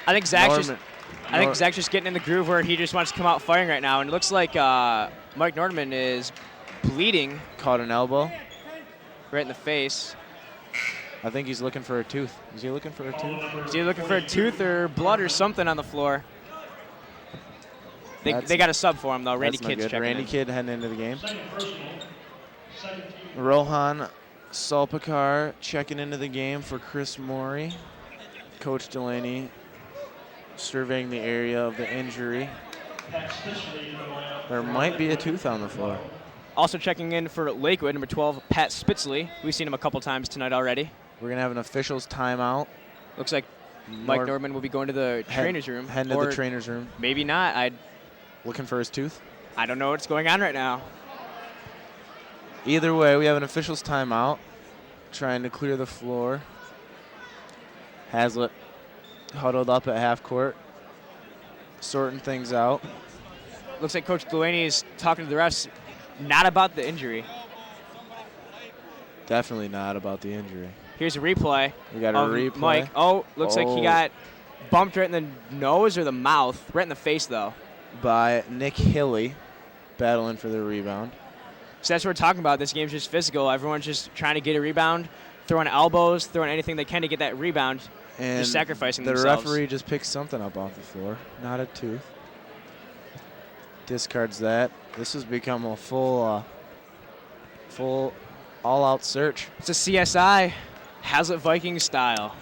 I think Zach's just getting in the groove where he just wants to come out firing right now. And it looks like Mike Nordman is bleeding. Caught an elbow. Right in the face. I think he's looking for a tooth. Is he looking for a tooth? Is he looking for a tooth or blood or something on the floor? They got a sub for him, though. Randy That's not Kidd's good. checking Randy in. Kidd heading into the game. Second personal. Second team. Rohan Salpikar checking into the game for Chris Morey. Coach Delaney surveying the area of the injury. There might be a tooth on the floor. Also checking in for Lakewood, number 12, Pat Spitzley. We've seen him a couple times tonight already. We're going to have an officials timeout. Looks like Mike Nordman will be going to the trainer's room. Heading to or the trainer's room. Maybe not. Looking for his tooth. I don't know what's going on right now. Either way, we have an officials timeout. Trying to clear the floor. Haslett huddled up at half court. Sorting things out. Looks like Coach Delaney is talking to the refs, not about the injury. Definitely not about the injury. Here's a replay. We got a of replay. Mike. Oh, looks like he got bumped right in the nose or the mouth. Right in the face, though. By Nick Hilly, battling for the rebound. So that's what we're talking about. This game's just physical. Everyone's just trying to get a rebound, throwing elbows, throwing anything they can to get that rebound. And just sacrificing the themselves. referee just picked something up off the floor, not a tooth. Discards that. This has become a full all-out search. It's a CSI, Haslett Vikings style.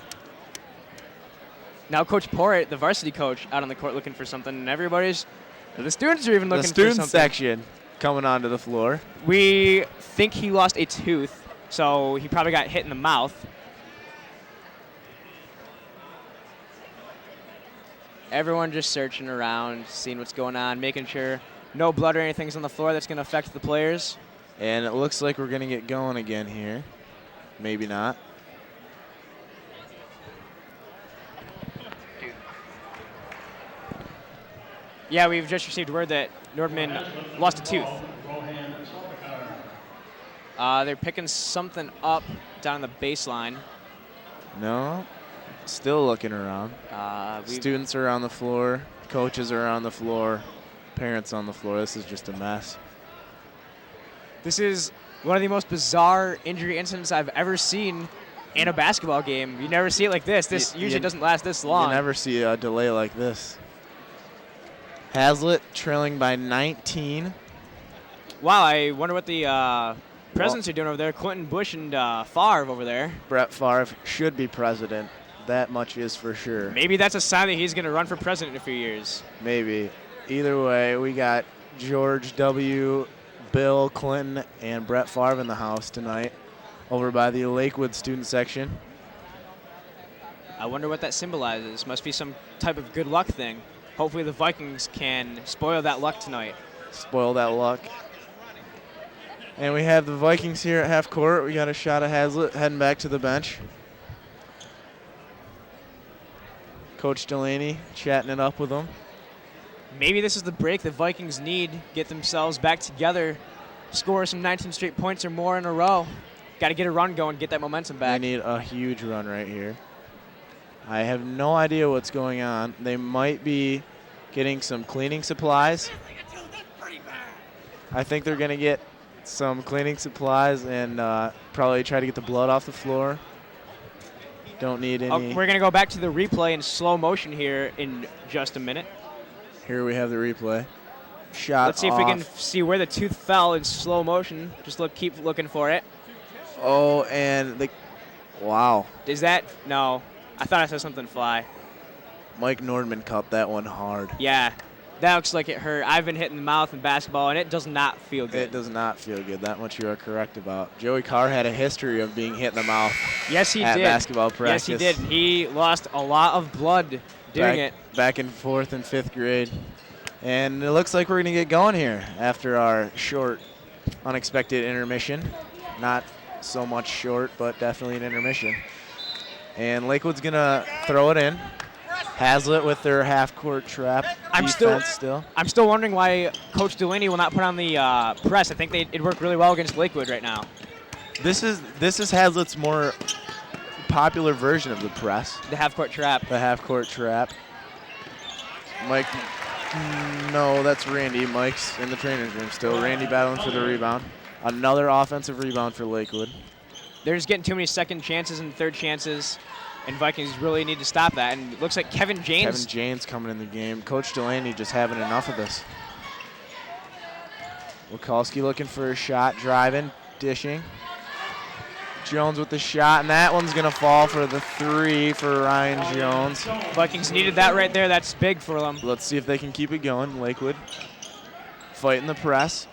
Now Coach Porritt, the varsity coach, out on the court looking for something, and the students are even looking for something. The student section coming onto the floor. We think he lost a tooth, so he probably got hit in the mouth. Everyone just searching around, seeing what's going on, making sure no blood or anything's on the floor that's going to affect the players. And it looks like we're going to get going again here. Maybe not. Yeah, we've just received word that Nordman lost a tooth. They're picking something up down the baseline. No. Still looking around. Students are on the floor. Coaches are on the floor. Parents on the floor. This is just a mess. This is one of the most bizarre injury incidents I've ever seen in a basketball game. You never see it like this. This usually doesn't last this long. You never see a delay like this. Haslett trailing by 19. Wow, I wonder what the presidents are doing over there. Clinton Bush and Favre over there. Brett Favre should be president. That much is for sure. Maybe that's a sign that he's going to run for president in a few years. Maybe. Either way, we got George W., Bill Clinton, and Brett Favre in the house tonight over by the Lakewood student section. I wonder what that symbolizes. Must be some type of good luck thing. Hopefully the Vikings can spoil that luck tonight. Spoil that luck. And we have the Vikings here at half court. We got a shot of Haslett heading back to the bench. Coach Delaney chatting it up with them. Maybe this is the break the Vikings need. Get themselves back together, score some 19 straight points or more in a row. Got to get a run going, get that momentum back. They need a huge run right here. I have no idea what's going on. They might be getting some cleaning supplies. I think they're going to get some cleaning supplies and probably try to get the blood off the floor. Don't need any. We're going to go back to the replay in slow motion here in just a minute. Here we have the replay. Shot Let's see if we can see where the tooth fell in slow motion. Just keep looking for it. Oh, and wow. Is that? No. I thought I saw something fly. Mike Nordman caught that one hard. Yeah. That looks like it hurt. I've been hit in the mouth in basketball, and it does not feel good. It does not feel good. That much you are correct about. Joey Carr had a history of being hit in the mouth. Yes, he at did. Basketball practice. Yes, he did. He lost a lot of blood doing it. Back in 4th and 5th grade. And it looks like we're going to get going here after our short, unexpected intermission. Not so much short, but definitely an intermission. And Lakewood's going to throw it in. Haslett with their half-court trap defense still. I'm still wondering why Coach Delaney will not put on the press. I think it'd work really well against Lakewood right now. This is Haslett's more popular version of the press. The half-court trap. The half-court trap. Mike, no, that's Randy. Mike's in the trainer's room still. Randy battling for the rebound. Another offensive rebound for Lakewood. They're just getting too many second chances and third chances, and Vikings really need to stop that. And it looks like Kevin Janes coming in the game. Coach Delaney just having enough of this. Wikalski looking for a shot, driving, dishing. Jones with the shot, and that one's going to fall for the 3 for Ryan Jones. Vikings needed that right there. That's big for them. Let's see if they can keep it going. Lakewood fighting the press.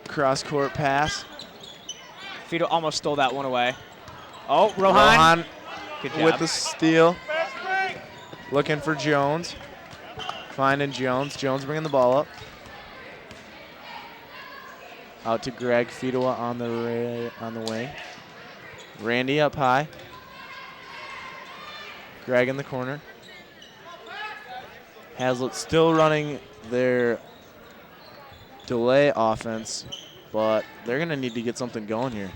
Cross-court pass. Fido almost stole that one away. Oh, Rohan. Good job. With the steal. Looking for Jones. Finding Jones. Jones bringing the ball up. Out to Greg. Fido on the wing. Randy up high. Greg in the corner. Haslett still running their delay offense, but they're going to need to get something going here.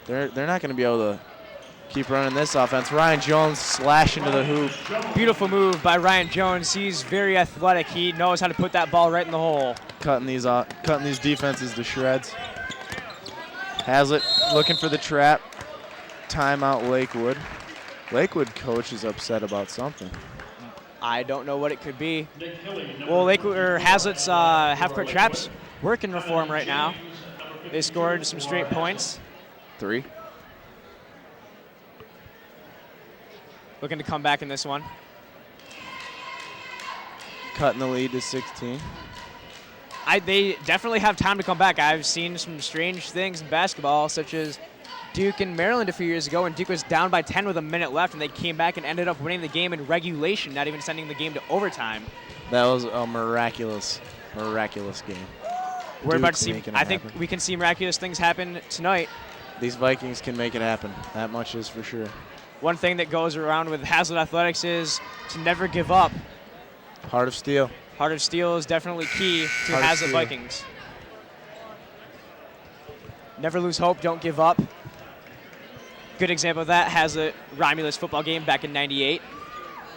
They're not going to be able to keep running this offense. Ryan Jones slash into the hoop. Beautiful move by Ryan Jones. He's very athletic. He knows how to put that ball right in the hole. Cutting these defenses to shreds. Haslett looking for the trap. Timeout Lakewood. Lakewood coach is upset about something. I don't know what it could be. Nick Hilly, number Well, Lakewood or Haslett's half-court traps working reform right now. They scored some straight points. 3. Looking to come back in this one. Cutting the lead to 16. They definitely have time to come back. I've seen some strange things in basketball, such as Duke and Maryland a few years ago, and Duke was down by 10 with a minute left, and they came back and ended up winning the game in regulation, not even sending the game to overtime. That was a miraculous game. We're about to see. making it I think happen. we can see miraculous things happen tonight. These Vikings can make it happen. That much is for sure. One thing that goes around with Haslett athletics is to never give up. Heart of steel. Heart of steel is definitely key to Heart of Haslett steel. Vikings. Never lose hope, don't give up. Good example of that, Haslett Romulus football game back in '98.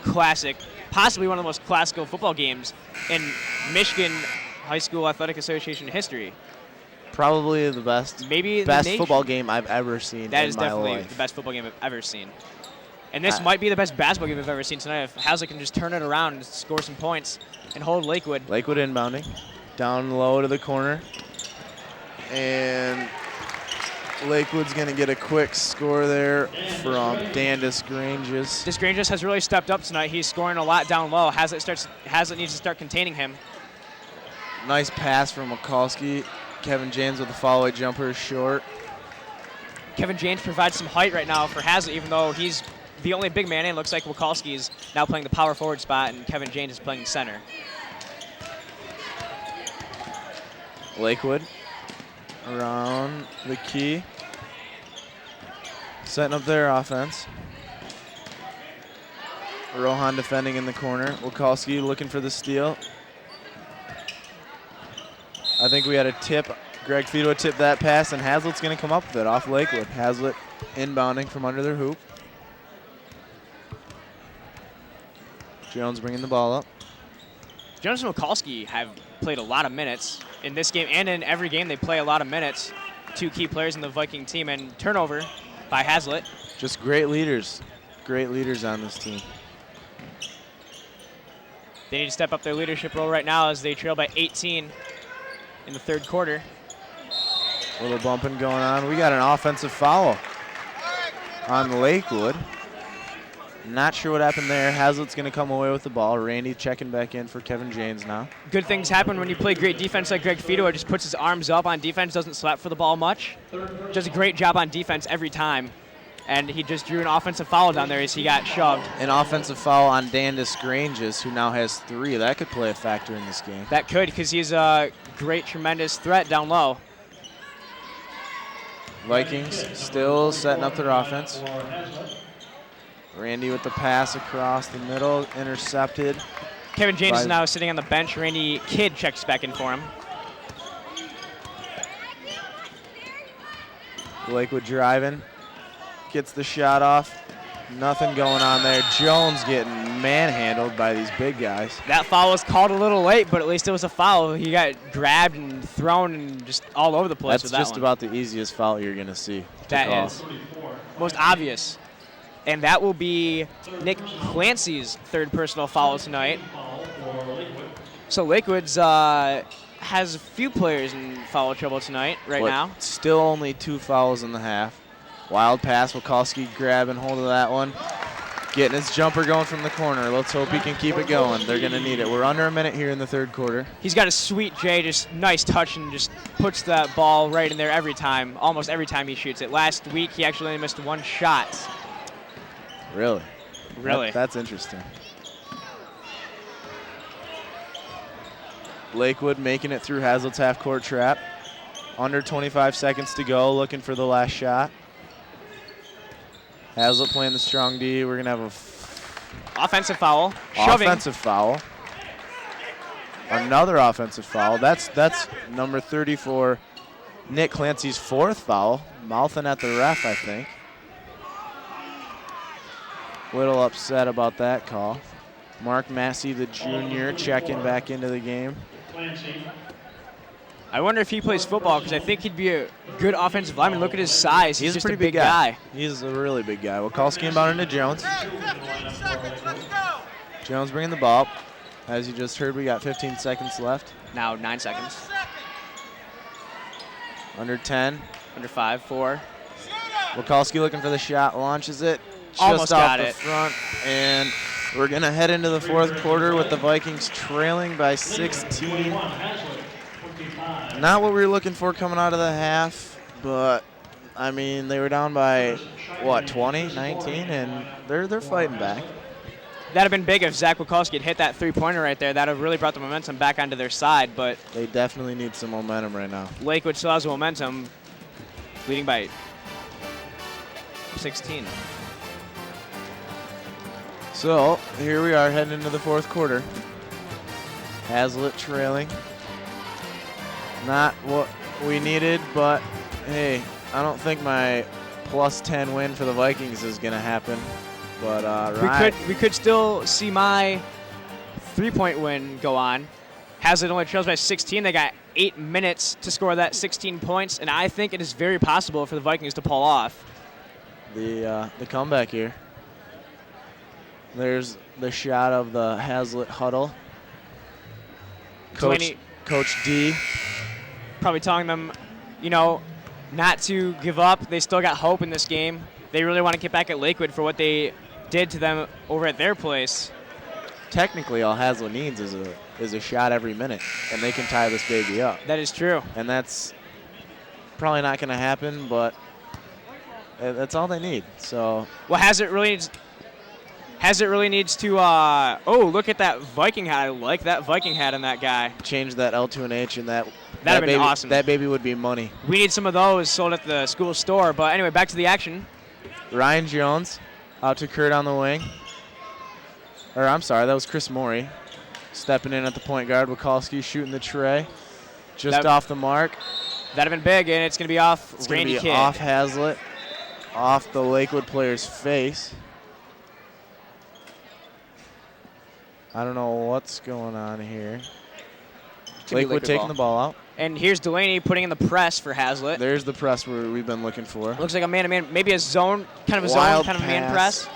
Classic, possibly one of the most classical football games in Michigan High School Athletic Association history. Probably the best. Maybe the best nation. football game I've ever seen That in is my definitely life. the best football game I've ever seen. And this might be the best basketball game I've ever seen tonight if Haslett can just turn it around and score some points and hold Lakewood. Lakewood inbounding. Down low to the corner. And Lakewood's going to get a quick score there from Dan Desgranges. Desgranges has really stepped up tonight. He's scoring a lot down low. Haslett needs to start containing him. Nice pass from Mikulski. Kevin James with a follow-away jumper short. Kevin James provides some height right now for Haslett, even though he's the only big man in. Looks like Mikulski is now playing the power forward spot, and Kevin James is playing center. Lakewood around the key. Setting up their offense. Rohan defending in the corner. Mikulski looking for the steal. I think we had a tip. Greg Fido tipped that pass, and Haslett's going to come up with it off Lakewood. Haslett inbounding from under their hoop. Jones bringing the ball up. Jones and Mikulski have played a lot of minutes in this game, and in every game they play a lot of minutes. Two key players in the Viking team, and turnover by Haslett. Just great leaders. Great leaders on this team. They need to step up their leadership role right now as they trail by 18 in the third quarter. A little bumping going on. We got an offensive foul on Lakewood. Not sure what happened there. Haslett's going to come away with the ball. Randy checking back in for Kevin James now. Good things happen when you play great defense like Greg Fido. Just puts his arms up on defense, doesn't slap for the ball much. Does a great job on defense every time. And he just drew an offensive foul down there as he got shoved. An offensive foul on Dan Desgranges, who now has 3. That could play a factor in this game. That could, because he's a great, tremendous threat down low. Vikings still setting up their offense. Randy with the pass across the middle, intercepted. Kevin James is now sitting on the bench. Randy Kidd checks back in for him. Lakewood driving, gets the shot off. Nothing going on there. Jones getting manhandled by these big guys. That foul was called a little late, but at least it was a foul. He got grabbed and thrown and just all over the place with that That's just one. about the easiest foul you're going to see. That is most obvious. And that will be Nick Clancy's third personal foul tonight. So Lakewood's has a few players in foul trouble tonight now. Still only 2 fouls in the half. Wild pass, Mikulski grabbing hold of that one. Getting his jumper going from the corner. Let's hope he can keep it going. They're going to need it. We're under a minute here in the third quarter. He's got a sweet J, just nice touch, and just puts that ball right in there every time, almost every time he shoots it. Last week, he actually only missed 1 shot. Really? Really? That's interesting. Lakewood making it through Haslett's half-court trap. Under 25 seconds to go, looking for the last shot. Haslett playing the strong D. We're going to have a offensive foul. Shoving. offensive foul. Another offensive foul. That's number 34, Nick Clancy's 4th foul. Mouthing at the ref, I think. Little upset about that call. Mark Massey, the junior, checking back into the game. I wonder if he plays football because I think he'd be a good offensive lineman. Look at his size. He's just a pretty big guy. He's a really big guy. Wakalski inbound into Jones. Jones bringing the ball up. As you just heard, we got 15 seconds left. Now 9 seconds. Under 10. Under 5, 4. Wakalski looking for the shot, launches it. Almost just off got the it. front, and we're going to head into the fourth quarter with the Vikings trailing by 16. Not what we were looking for coming out of the half, but, I mean, they were down by, what, 20, 19, and they're fighting back. That would have been big if Zach Wakalski had hit that three-pointer right there. That would have really brought the momentum back onto their side, but They definitely need some momentum right now. Lakewood still has momentum, leading by 16. So, here we are heading into the fourth quarter. Haslett trailing. Not what we needed, but hey, I don't think my plus 10 win for the Vikings is going to happen. But we could still see my 3-point win go on. Haslett only trails by 16. They got 8 minutes to score that 16 points, and I think it is very possible for the Vikings to pull off the comeback here. There's the shot of the Haslett huddle. Coach D probably telling them, you know, not to give up. They still got hope in this game. They really want to get back at Lakewood for what they did to them over at their place. Technically, all Haslett needs is a shot every minute, and they can tie this baby up. That is true. And that's probably not going to happen, but that's all they need. So, well, Haslett really needs to. Oh, look at that Viking hat! I like that Viking hat on that guy. Change that L to an H, and that that'd baby, been awesome. That baby would be money. We need some of those sold at the school store. But anyway, back to the action. Ryan Jones out to Kurt on the wing. Or I'm sorry, that was Chris Morey stepping in at the point guard. Wakalski shooting the tray, just off the mark. That'd have been big, and it's going to be off It's Randy gonna be Kidd. Off Haslett, off the Lakewood player's face. I don't know what's going on here. Lakewood taking the ball out. And here's Delaney putting in the press for Haslett. There's the press where we've been looking for. Looks like a man-to-man, maybe a zone, kind of a Wild zone, kind of a man pass. press.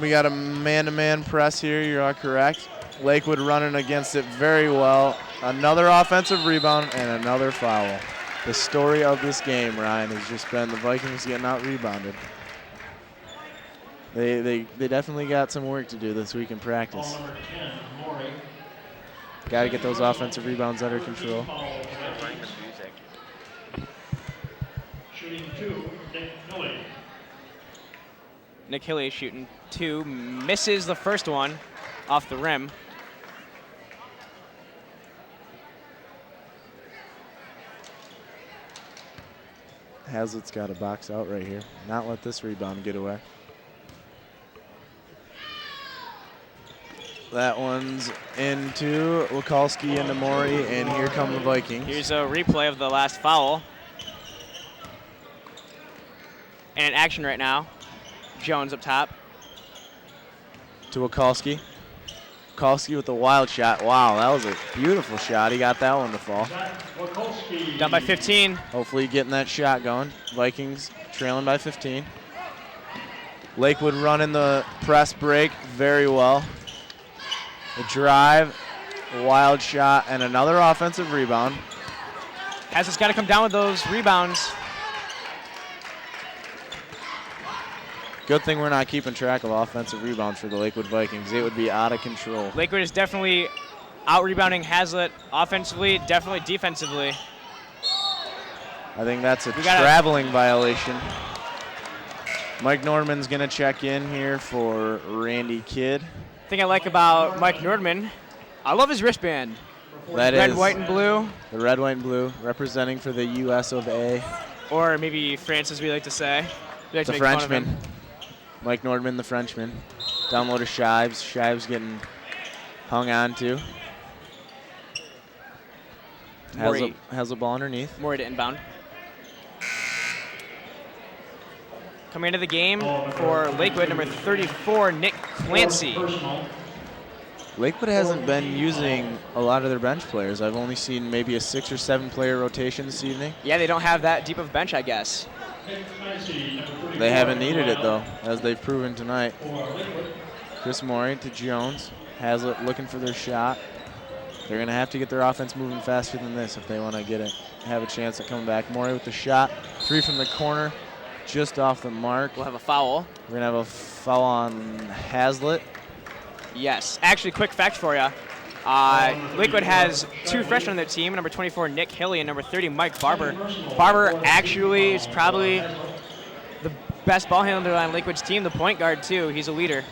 We got a man-to-man press here. You are correct. Lakewood running against it very well. Another offensive rebound and another foul. The story of this game, Ryan, has just been the Vikings getting out-rebounded. They definitely got some work to do this week in practice. Ball number 10, Morey. Got to get those offensive rebounds under control. Shooting 2, Nick Hilly. Nick Hilly shooting 2, misses the first one off the rim. Haslett's got a box out right here. Not let this rebound get away. That one's into Wakalski into Morey, and here come the Vikings. Here's a replay of the last foul. And in action right now, Jones up top. To Wakalski. Wakalski with the wild shot. Wow, that was a beautiful shot. He got that one to fall. Wakalski. Down by 15. Hopefully getting that shot going. Vikings trailing by 15. Lakewood running the press break very well. The drive, wild shot, and another offensive rebound. Haslett's got to come down with those rebounds. Good thing we're not keeping track of offensive rebounds for the Lakewood Vikings. It would be out of control. Lakewood is definitely out-rebounding Haslett offensively, definitely defensively. I think that's a traveling violation. Mike Nordman's going to check in here for Randy Kidd. Thing I like about Mike Nordman, I love his wristband. That Red, is white, and blue. The red, white, and blue, representing for the U.S. of A. Or maybe France, as we like to say. We like to The make fun of Frenchman. him. Mike Nordman, the Frenchman. Down low to Shives. Shives getting hung on to. Has a ball underneath. Morey to inbound. Coming into the game for Lakewood, number 34, Nick Clancy. Lakewood hasn't been using a lot of their bench players. I've only seen maybe a 6 or 7 player rotation this evening. Yeah, they don't have that deep of a bench, I guess. They haven't needed it though, as they've proven tonight. Chris Morey to Jones. Haslett looking for their shot. They're going to have to get their offense moving faster than this if they want to get it, have a chance at coming back. Morey with the shot. 3 from the corner, just off the mark. We'll have a foul. We're going to have a foul on Haslett. Yes. Actually, quick fact for you. Lakewood has 2 freshmen on their team, number 24, Nick Hilly, and number 30, Mike Barber. Barber actually is probably the best ball handler on Lakewood's team, the point guard, too. He's a leader.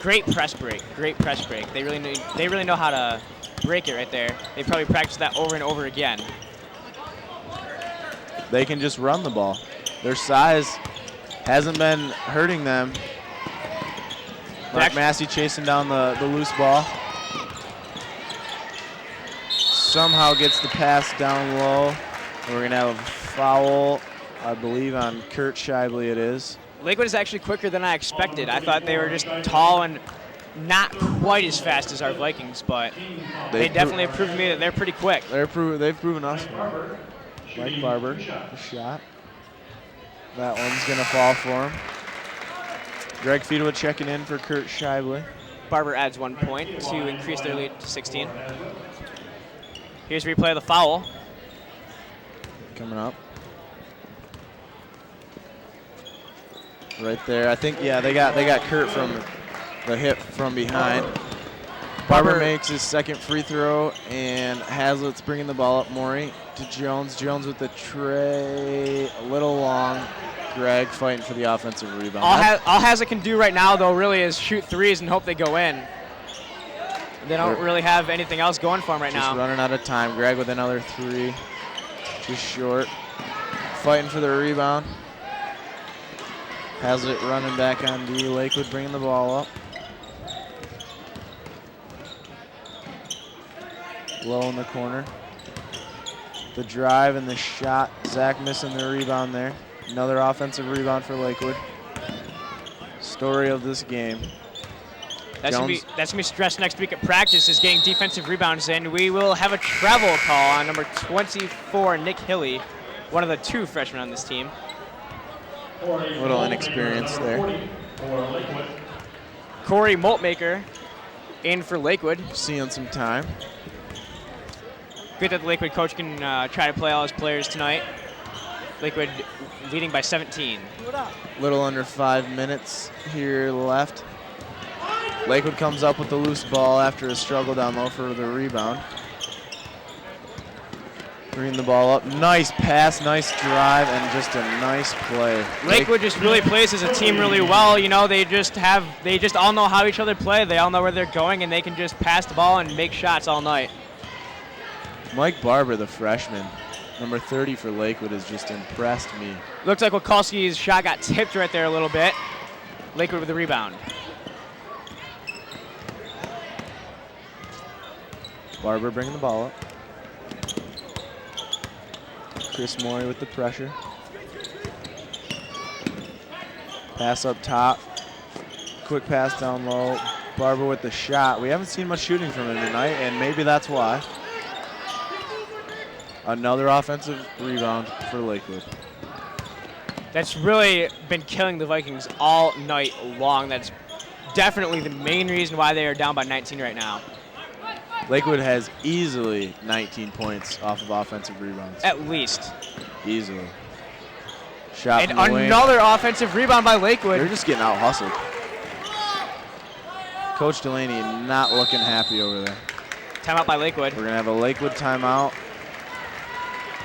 Great press break. Great press break. They really know how to break it right there. They probably practice that over and over again. They can just run the ball. Their size hasn't been hurting them. Mark Massey chasing down the loose ball. Somehow gets the pass down low. And we're going to have a foul, I believe, on Kurt Shibley it is. Lakewood is actually quicker than I expected. I thought they were just tall and not quite as fast as our Vikings, but they definitely have proven to me that they're pretty quick. They've proven us. Mike Barber, the shot. That one's going to fall for him. Greg Feedwood checking in for Kurt Shibley. Barber adds 1 point to increase their lead to 16. Here's a replay of the foul. Coming up. Right there. I think, yeah, they got Kurt from the hip from behind. Barber makes his second free throw, and Haslett's bringing the ball up. Morey to Jones. Jones with the tray, a little long. Greg fighting for the offensive rebound. All Haslett can do right now, though, really is shoot threes and hope they go in. They don't really have anything else going for them right now. Just running out of time. Greg with another 3. Just short. Fighting for the rebound. Haslett running back on D. Lakewood bringing the ball up. Low in the corner. The drive and the shot. Zach missing the rebound there. Another offensive rebound for Lakewood. Story of this game. That's gonna be stressed next week at practice, is getting defensive rebounds in. We will have a travel call on number 24, Nick Hilly, one of the 2 freshmen on this team. A little inexperience there. Corey Moltmaker in for Lakewood. Seeing some time. Good that the Lakewood coach can try to play all his players tonight. Lakewood leading by 17. Little under 5 minutes here left. Lakewood comes up with the loose ball after a struggle down low for the rebound. Bringing the ball up. Nice pass, nice drive, and just a nice play. Lakewood just really plays as a team really well. You know, they just all know how each other play. They all know where they're going, and they can just pass the ball and make shots all night. Mike Barber, the freshman, number 30 for Lakewood, has just impressed me. Looks like Wikolski's shot got tipped right there a little bit. Lakewood with the rebound. Barber bringing the ball up. Chris Morey with the pressure. Pass up top. Quick pass down low. Barber with the shot. We haven't seen much shooting from him tonight, and maybe that's why. Another offensive rebound for Lakewood. That's really been killing the Vikings all night long. That's definitely the main reason why they are down by 19 right now. Lakewood has easily 19 points off of offensive rebounds. At least. Easily. Shot And from the lane. another offensive rebound by Lakewood. They're just getting out hustled. Coach Delaney not looking happy over there. Timeout by Lakewood. We're going to have a Lakewood timeout.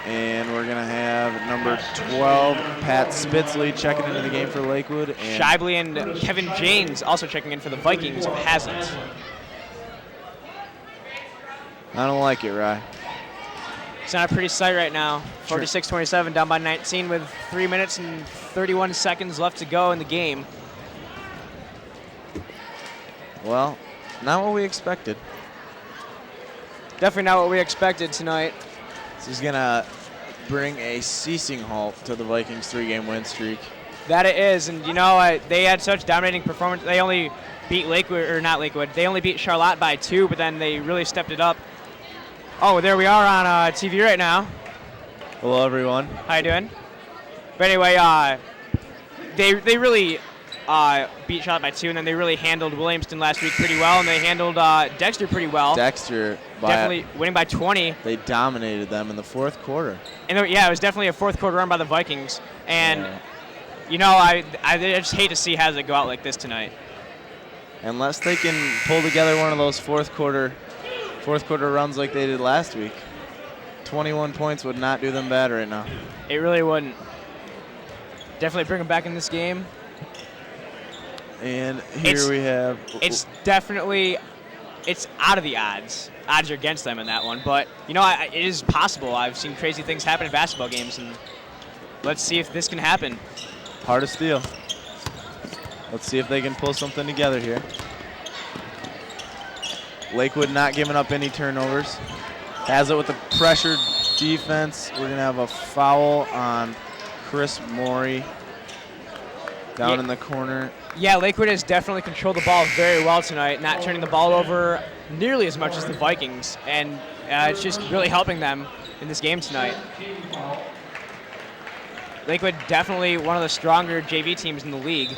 And we're going to have number 12, Pat Spitzley, checking into the game for Lakewood. And Shibley and Kevin James also checking in for the Vikings of Haslett. I don't like it, Rye. It's not a pretty sight right now. 46-27, down by 19 with 3 minutes and 31 seconds left to go in the game. Well, not what we expected. Definitely not what we expected tonight. This is going to bring a ceasing halt to the Vikings' 3-game win streak. That it is, and they had such dominating performance. They only beat Lakewood, or not Lakewood. They only beat Charlotte by 2, but then they really stepped it up. Oh, there we are on TV right now. Hello, everyone. How you doing? But anyway, they really beat Charlotte by 2, and then they really handled Williamston last week pretty well, and they handled Dexter pretty well. Dexter definitely winning by 20. They dominated them in the fourth quarter. And it was definitely a fourth quarter run by the Vikings. And I just hate to see Haslett go out like this tonight. Unless they can pull together one of those fourth quarter runs like they did last week. 21 points would not do them bad right now. It really wouldn't. Definitely bring them back in this game. And here we have... It's definitely... It's out of the odds. Odds are against them in that one. But, it is possible. I've seen crazy things happen in basketball games, and let's see if this can happen. Hard to steal. Let's see if they can pull something together here. Lakewood not giving up any turnovers. Haslett with the pressured defense. We're going to have a foul on Chris Morey down in the corner. Yeah, Lakewood has definitely controlled the ball very well tonight, not turning the ball over nearly as much as the Vikings, and it's just really helping them in this game tonight. Lakewood definitely one of the stronger JV teams in the league.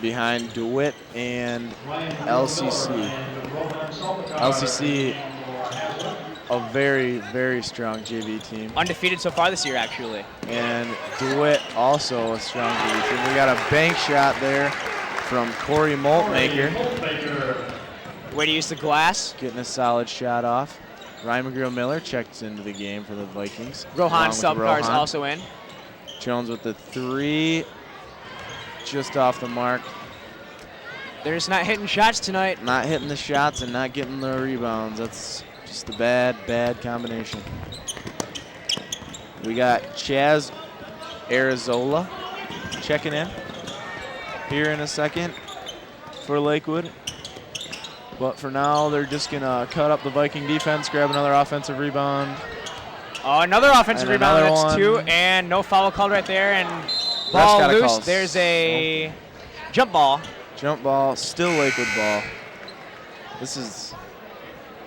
Behind DeWitt and LCC. LCC, a very, very strong JV team. Undefeated so far this year, actually. And DeWitt also a strong JV team. We got a bank shot there from Corey Moltmaker. Way to use the glass. Getting a solid shot off. Ryan McGreal-Miller checked into the game for the Vikings. Rohan Subcar is also in. Jones with the 3, just off the mark. They're just not hitting shots tonight. Not hitting the shots and not getting the rebounds. That's just a bad, bad combination. We got Chaz Arizola checking in here in a second for Lakewood. But for now, they're just going to cut up the Viking defense, grab another offensive rebound. Oh, another offensive rebound. That's one. 2, and no foul called right there. And ball loose. Call. There's a jump ball. Jump ball, still Lakewood ball. This is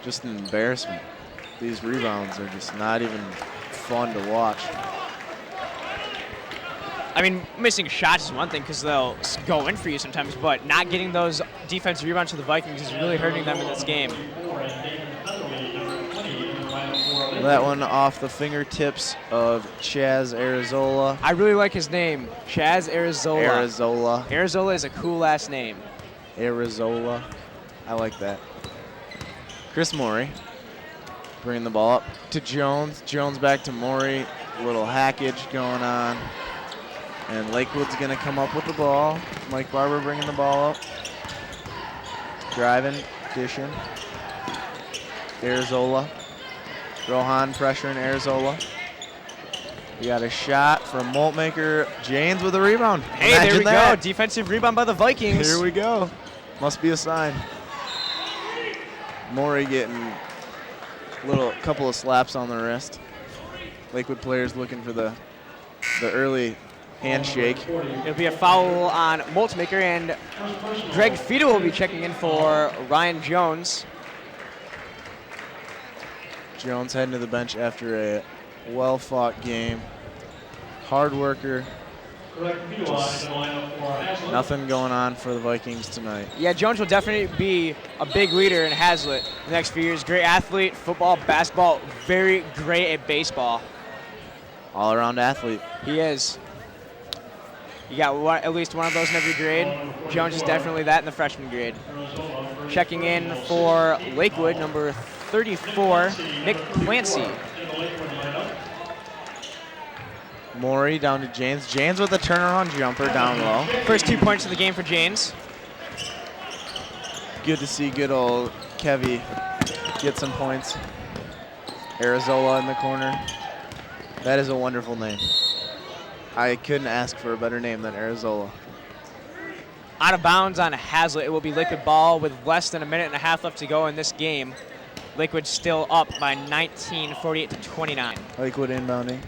just an embarrassment. These rebounds are just not even fun to watch. I mean, missing shots is one thing because they'll go in for you sometimes, but not getting those defensive rebounds to the Vikings is really hurting them in this game. That one off the fingertips of Chaz Arizola. I really like his name, Chaz Arizola. Arizola. Arizola is a cool last name. Arizola. I like that. Chris Morey bringing the ball up to Jones. Jones back to Morey. A little hackage going on. And Lakewood's going to come up with the ball. Mike Barber bringing the ball up. Driving, dishing. Arizola. Rohan pressuring Arizola. We got a shot from Moltmaker. Janes with a rebound. Hey, there we go. Defensive rebound by the Vikings. Here we go. Must be a sign. Morey getting a couple of slaps on the wrist. Lakewood players looking for the early handshake. It'll be a foul on Moltmaker, and Greg Fiedel will be checking in for Ryan Jones. Jones heading to the bench after a well-fought game. Hard worker. Just nothing going on for the Vikings tonight. Yeah, Jones will definitely be a big leader in Haslett the next few years. Great athlete, football, basketball, very great at baseball. All-around athlete. He is. You got at least one of those in every grade. Jones is definitely that in the freshman grade. Checking in for Lakewood, number 34, Nick Clancy. Morey down to Janes. Janes with a turnaround jumper down low. First 2 points of the game for Janes. Good to see good old Kevy get some points. Arizola in the corner. That is a wonderful name. I couldn't ask for a better name than Arizola. Out of bounds on Haslett. It will be Lakewood ball with less than a minute and a half left to go in this game. Lakewood still up by 19, 48 to 29. Lakewood inbounding.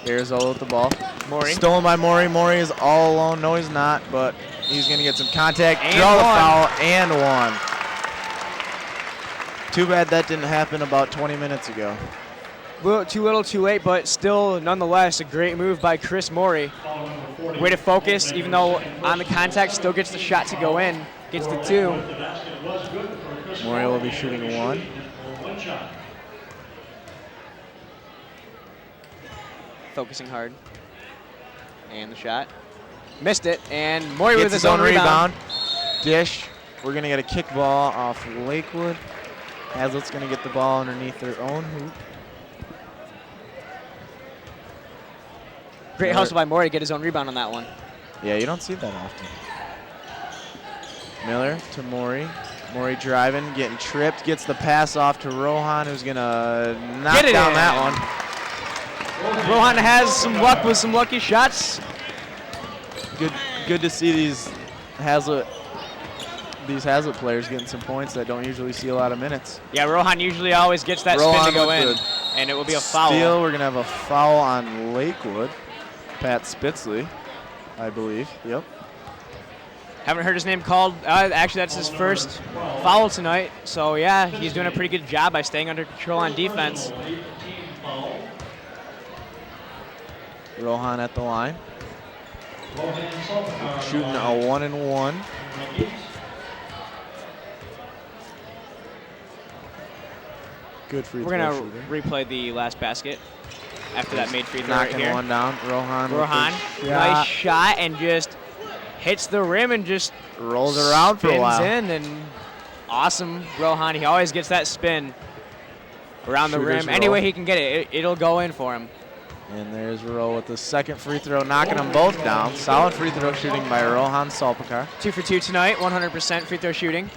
Arizola with the ball. Maury. Stolen by Maury. Maury is all alone. No, he's not, but he's going to get some contact. And Draw the one. foul, and one. Too bad that didn't happen about 20 minutes ago. Too little, too late, but still, nonetheless, a great move by Chris Maury. Way to focus, even though on the contact, still gets the shot to go in. Gets the 2. Maury will be shooting 1. Focusing hard. And the shot. Missed it, and Maury Gets with his own rebound. Dish. We're going to get a kick ball off Lakewood. Haslett's going to get the ball underneath their own hoop. Great hustle by Maury to get his own rebound on that one. Yeah, you don't see that often. Miller to Maury. Maury driving, getting tripped, gets the pass off to Rohan, who's going to knock down that one. Rohan has some luck with some lucky shots. Good to see these Haslett players getting some points that don't usually see a lot of minutes. Yeah, Rohan usually always gets that spin to go in, and it will be a foul. Steal, we're going to have a foul on Lakewood. Pat Spitzley, I believe. Yep. Haven't heard his name called. Actually, that's his first foul tonight. So, yeah, he's doing a pretty good job by staying under control on defense. Rohan at the line. Shooting a 1-and-1. Good free throw. We're going shooting. to replay the last basket after that made free throw right Knocking here. one down. Rohan. Nice shot, and just hits the rim and just rolls around for a while. Spins in, and awesome Rohan. He always gets that spin around the rim. Any way he can get it, it'll go in for him. And there's Rowe with the second free throw, knocking them both down. Solid free throw shooting by Rohan Salpikar. 2 for 2 tonight, 100% free throw shooting.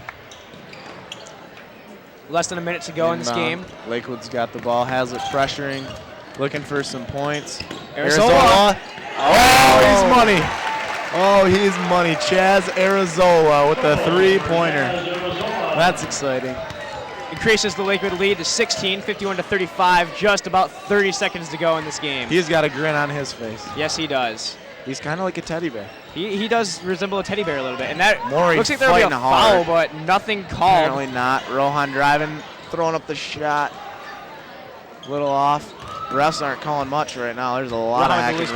Less than a minute to go in this game. Lakewood's got the ball. Haslett pressuring, looking for some points. Arizola. Oh, he's money. Oh, he's money. Chaz Arizola with the three-pointer. That's exciting. Increases the Lakewood lead to 16, 51-35. Just about 30 seconds to go in this game. He's got a grin on his face. Yes, he does. He's kind of like a teddy bear. He does resemble a teddy bear a little bit. And that Maury looks like there will be a fighting foul, hard. but nothing called. Apparently not. Rohan driving, throwing up the shot. Little off. The refs aren't calling much right now. There's a lot of acting.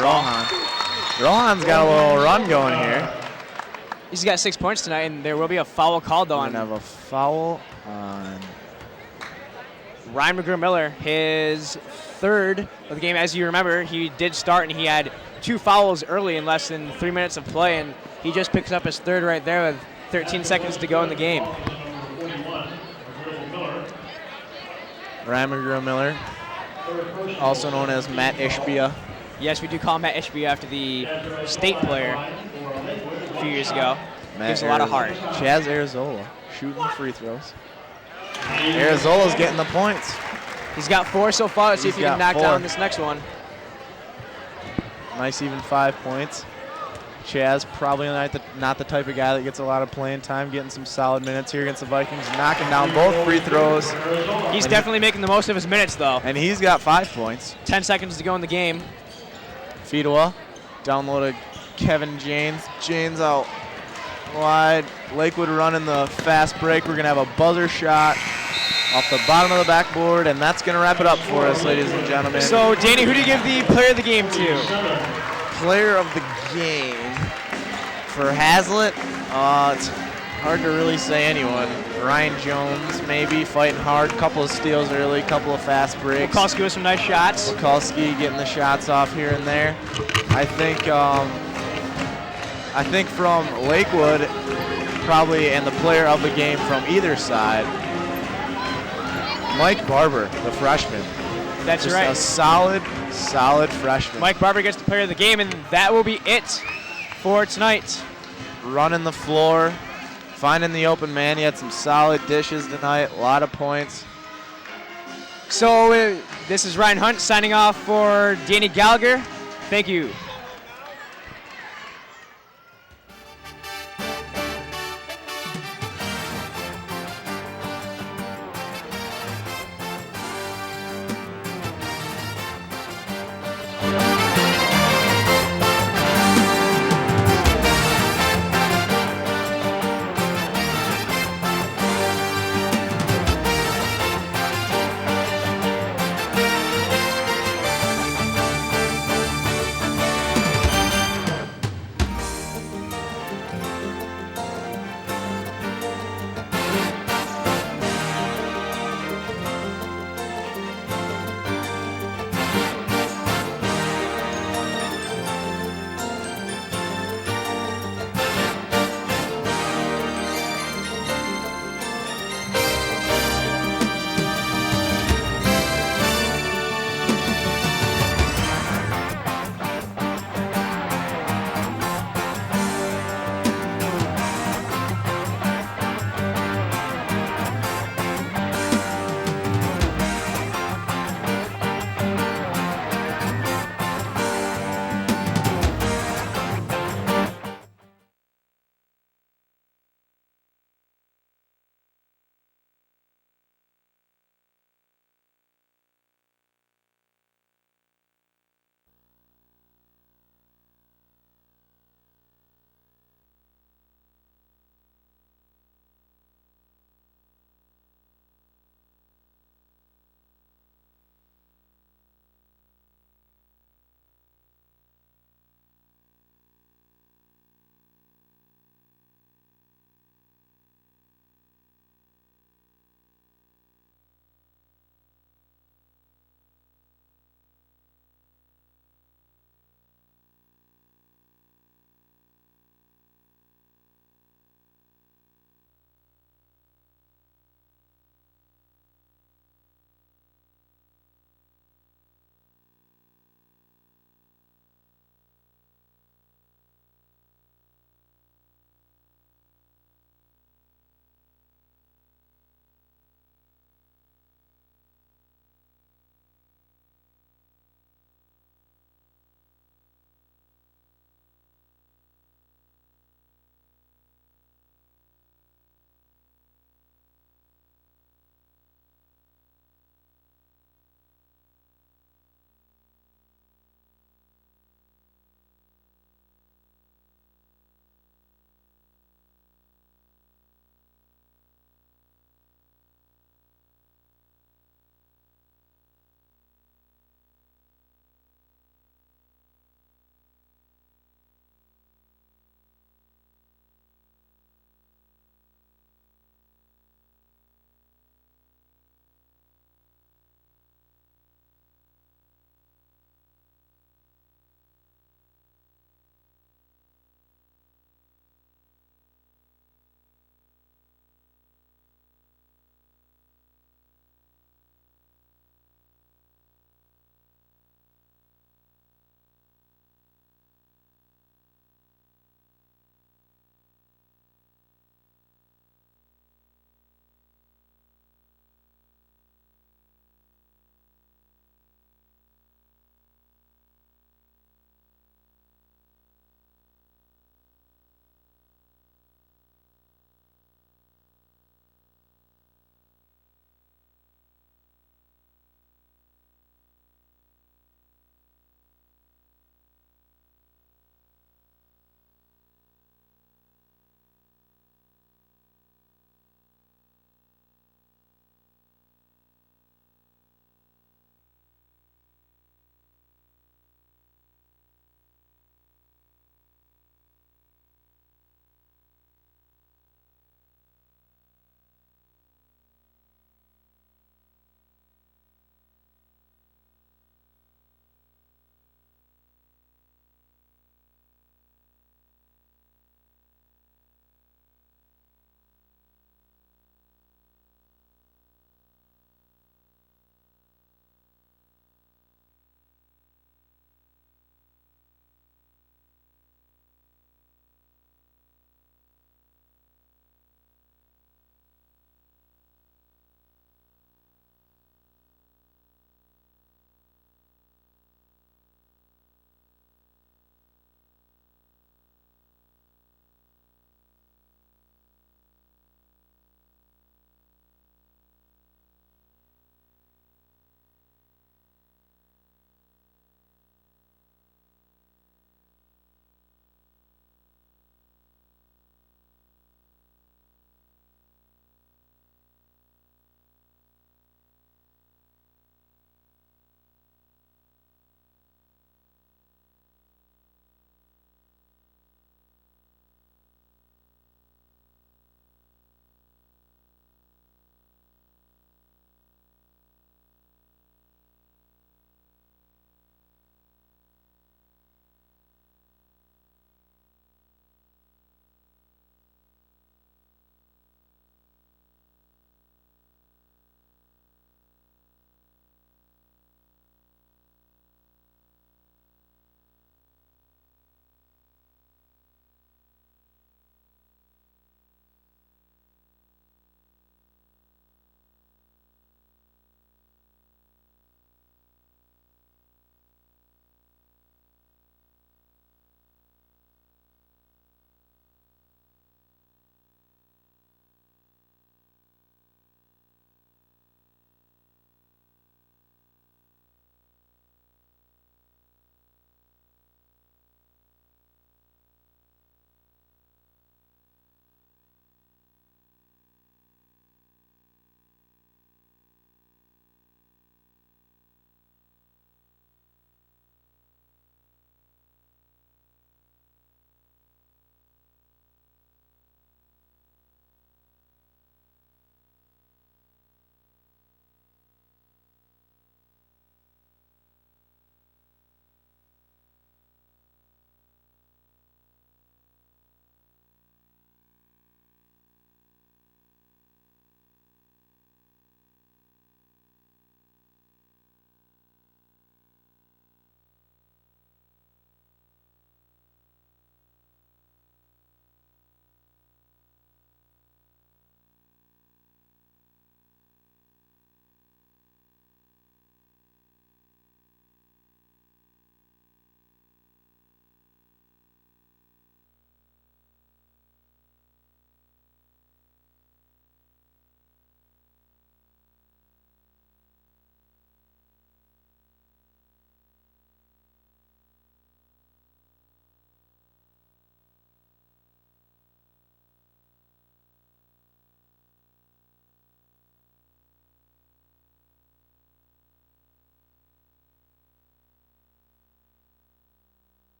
Rohan's got a little run going here. He's got 6 points tonight, and there will be a foul called though. We're gonna have a foul on Ryan McGrew-Miller, his third of the game. As you remember, he did start, and he had 2 fouls early in less than 3 minutes of play, and he just picks up his third right there with 13 seconds to go in the game. Ryan McGrew-Miller, also known as Matt Ishbia. Yes, we do call him Matt Ishbia after the state player a few years ago. Gives a lot of heart. Chaz Arizola shooting free throws. Arizola's getting the points. He's got 4 so far. Let's see if he can knock down this next one. Nice even 5 points. Chaz probably not the type of guy that gets a lot of playing time, getting some solid minutes here against the Vikings, knocking down both free throws. He's definitely making the most of his minutes, though. And he's got 5 points. 10 seconds to go in the game. Fedewa down low to Kevin Janes. Janes out wide. Lakewood running the fast break. We're going to have a buzzer shot off the bottom of the backboard, and that's going to wrap it up for us, ladies and gentlemen. So, Danny, who do you give the player of the game to? Player of the game for Haslett, it's hard to really say anyone. Ryan Jones, maybe, fighting hard. Couple of steals early, couple of fast breaks. Mikulski with some nice shots. Mikulski getting the shots off here and there. I think from Lakewood, probably, and the player of the game from either side, Mike Barber, the freshman. That's Just right. a solid freshman. Mike Barber gets the player of the game, and that will be it for tonight. Running the floor, finding the open man. He had some solid dishes tonight, a lot of points. So this is Ryan Hunt signing off for Danny Gallagher. Thank you.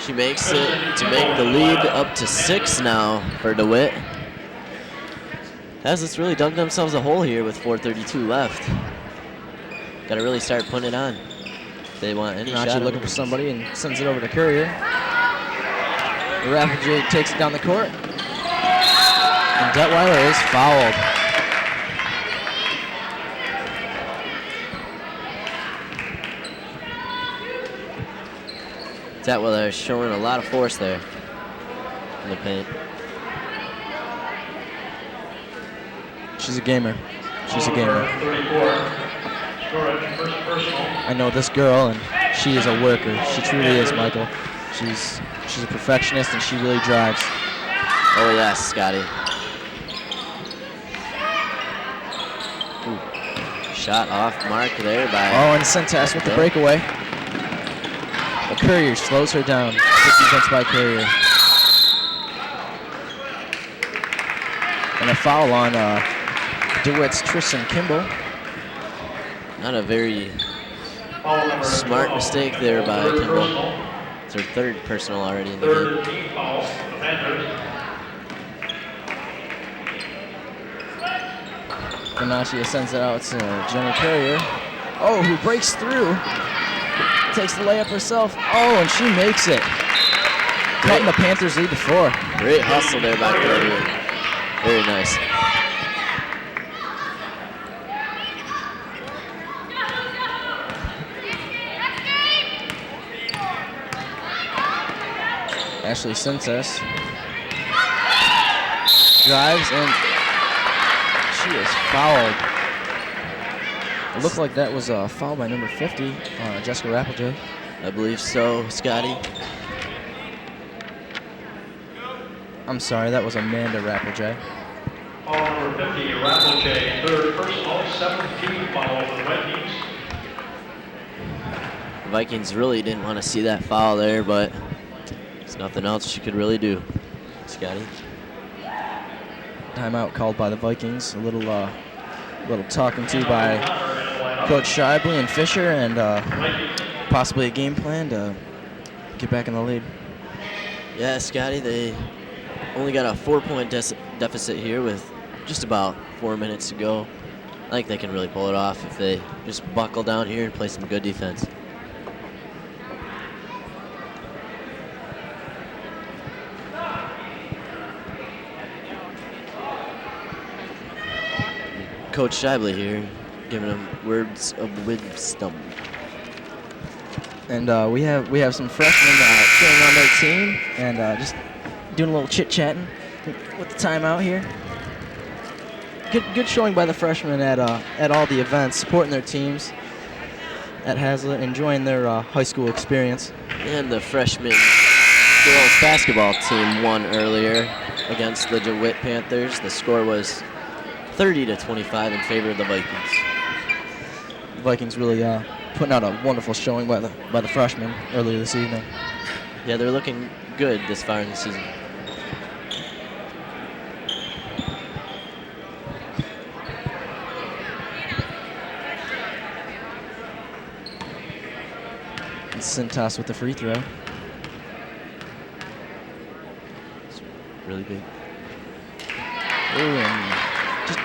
She makes it to make the lead up to 6 now for DeWitt. Haslett's really dug themselves a hole here with 4:32 left. Got to really start putting it on if they want any shot. Nachi looking for somebody and sends it over to Courier. Rappelje takes it down the court. And Detweiler is fouled. Detweiler is showing a lot of force there in the paint. She's a gamer. She's a gamer. 34. First personal. I know this girl, and she is a worker. She truly is, Michael. She's a perfectionist, and she really drives. Oh yes, Scotty. Ooh. Shot off mark there by. Oh, and Centas with the breakaway. But Courier slows her down. Good defense by Courier. And a foul on DeWitt's Tristan Kimball. Not a very Foul number smart 12. mistake there by Third Kimball. personal. It's her 3rd personal already in the game. Third team foul. Defenders. Ganache sends it out to Jenny Courier. Oh, who breaks through. Takes the layup herself. Oh, and she makes it. Cutting the Panthers lead to 4. Great hustle there by Courier. Very nice. Ashley Senses drives and she is fouled. It looked like that was a foul by number 50, Jessica Rappelje. I believe so, Scotty. I'm sorry, that was Amanda Rappelje. Foul number 50, Rappelje. Third personal. 17 foul for the Vikings. The Vikings really didn't want to see that foul there, but there's nothing else she could really do. Scotty. Timeout called by the Vikings. A little talking to by Coach Shibley and Fisher, and possibly a game plan to get back in the lead. Yeah, Scotty, they only got a 4-point deficit here with just about 4 minutes to go. I think they can really pull it off if they just buckle down here and play some good defense. Coach Shibley here, giving them words of wisdom. And we have some freshmen cheering on their team and just doing a little chit-chatting with the timeout here. Good showing by the freshmen at all the events, supporting their teams at Haslett, enjoying their high school experience. And the freshman girls basketball team won earlier against the DeWitt Panthers. The score was 30-25 in favor of the Vikings. The Vikings really putting out a wonderful showing by the freshmen earlier this evening. Yeah, they're looking good this far in the season. And Cintas with the free throw. It's really big. Ooh, and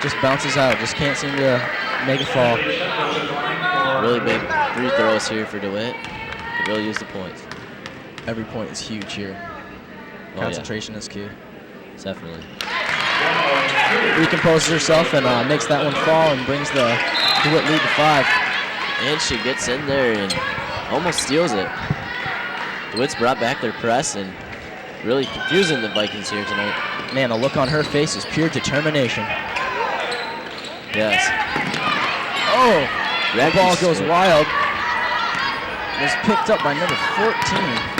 just bounces out. Just can't seem to make it fall. Really big free throws here for DeWitt. Could really use the points. Every point is huge here. Oh, Concentration is key. yeah, definitely. Recomposes herself and makes that one fall and brings the DeWitt lead to 5. And she gets in there and almost steals it. DeWitt's brought back their press and really confusing the Vikings here tonight. Man, the look on her face is pure determination. Yes. Oh, the ball goes score. wild. It was picked up by number 14.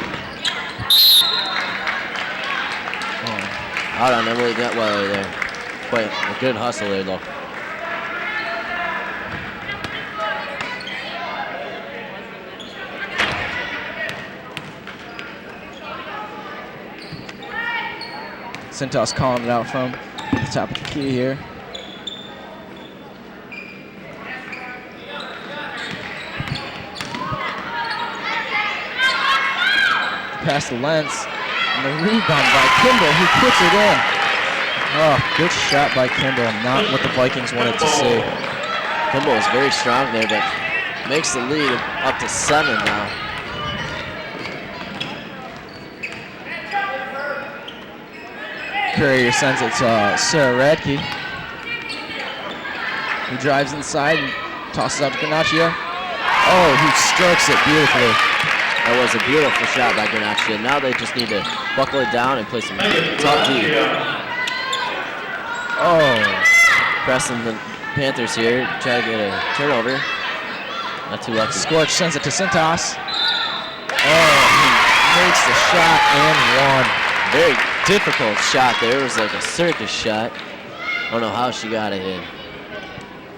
Out on Emily Detweiler there. Quite a good hustle there, though. Cintas calling it out from the top of the key here. past the lens. And the rebound by Kimball, who puts it in. Oh, good shot by Kimball. Not what the Vikings wanted to see. Kimball is very strong there, but makes the lead up to 7 now. Courier sends it to Sarah Radke, who drives inside and tosses out to Granaccia. Oh, he strokes it beautifully. That was a beautiful shot by Granaccia. Now they just need to buckle it down and play some tough D. Oh, Pressing the Panthers here, try to get a turnover. Not too lucky. Scorch sends it to Cintas. Oh, he makes the shot and one. Very difficult shot there. It was like a circus shot. I don't know how she got it in.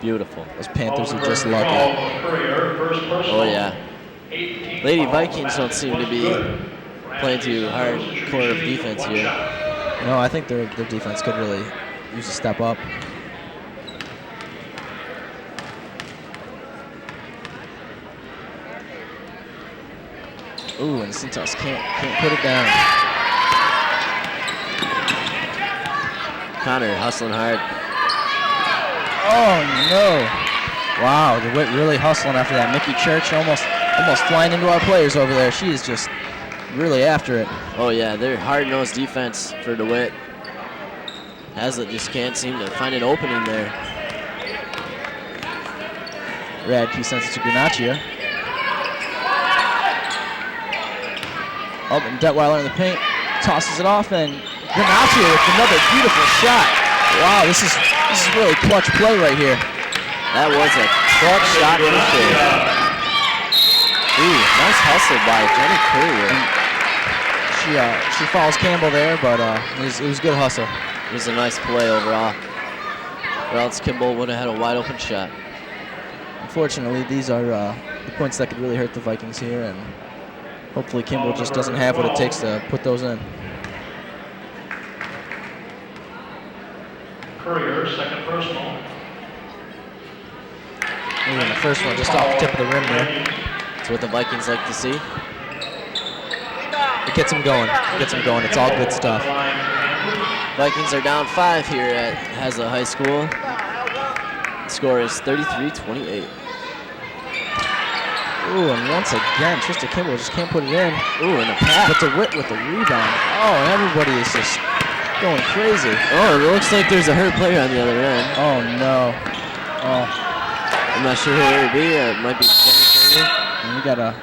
Beautiful. Those Panthers are just lucky. Oh yeah. Lady Vikings don't seem to be playing too hardcore of defense here. No, I think their defense could really use a step up. Ooh, and Cintas can't put it down. Connor hustling hard. Oh no! Wow, DeWitt really hustling after that. Mickey Church almost flying into our players over there. She is just really after it. Oh yeah, they're hard-nosed defense for DeWitt. Haslett just can't seem to find an opening there. Radke sends it to Granaccia. Oh, and Detweiler in the paint, tosses it off, and Granaccia with another beautiful shot. Wow, this is really clutch play right here. That was a clutch shot for sure. Ooh, nice hustle by Jenny Courier. She follows Campbell there, but it was good hustle. It was a nice play overall. Or else Kimball would have had a wide open shot. Unfortunately, these are the points that could really hurt the Vikings here, and hopefully Kimball just doesn't have what it takes to put those in. Courier, second personal. Ooh, and the first one just off the tip of the rim there. That's what the Vikings like to see. It gets them going. It's all good stuff. Vikings are down 5 here at Haslett High School. The score is 33-28. Ooh, and once again, Trista Kimball just can't put it in. Ooh, and a pass. But DeWitt with the rebound. Oh, and everybody is just going crazy. Oh, it looks like there's a hurt player on the other end. Oh, no. Oh, I'm not sure who it would be. It might be Jenny Courier. and we got a...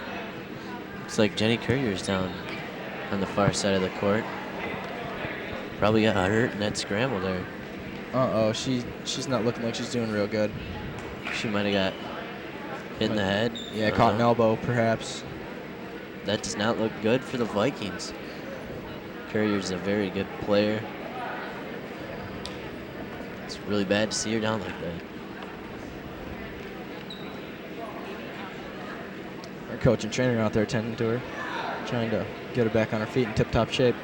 Looks like Jenny Courier's down on the far side of the court. Probably got hurt in that scramble there. Uh-oh, she's not looking like she's doing real good. She might have got hit in the head. Yeah, caught an elbow, perhaps. That does not look good for the Vikings. Courier's a very good player. It's really bad to see her down like that. Our coach and trainer out there tending to her, trying to get her back on her feet in tip-top shape.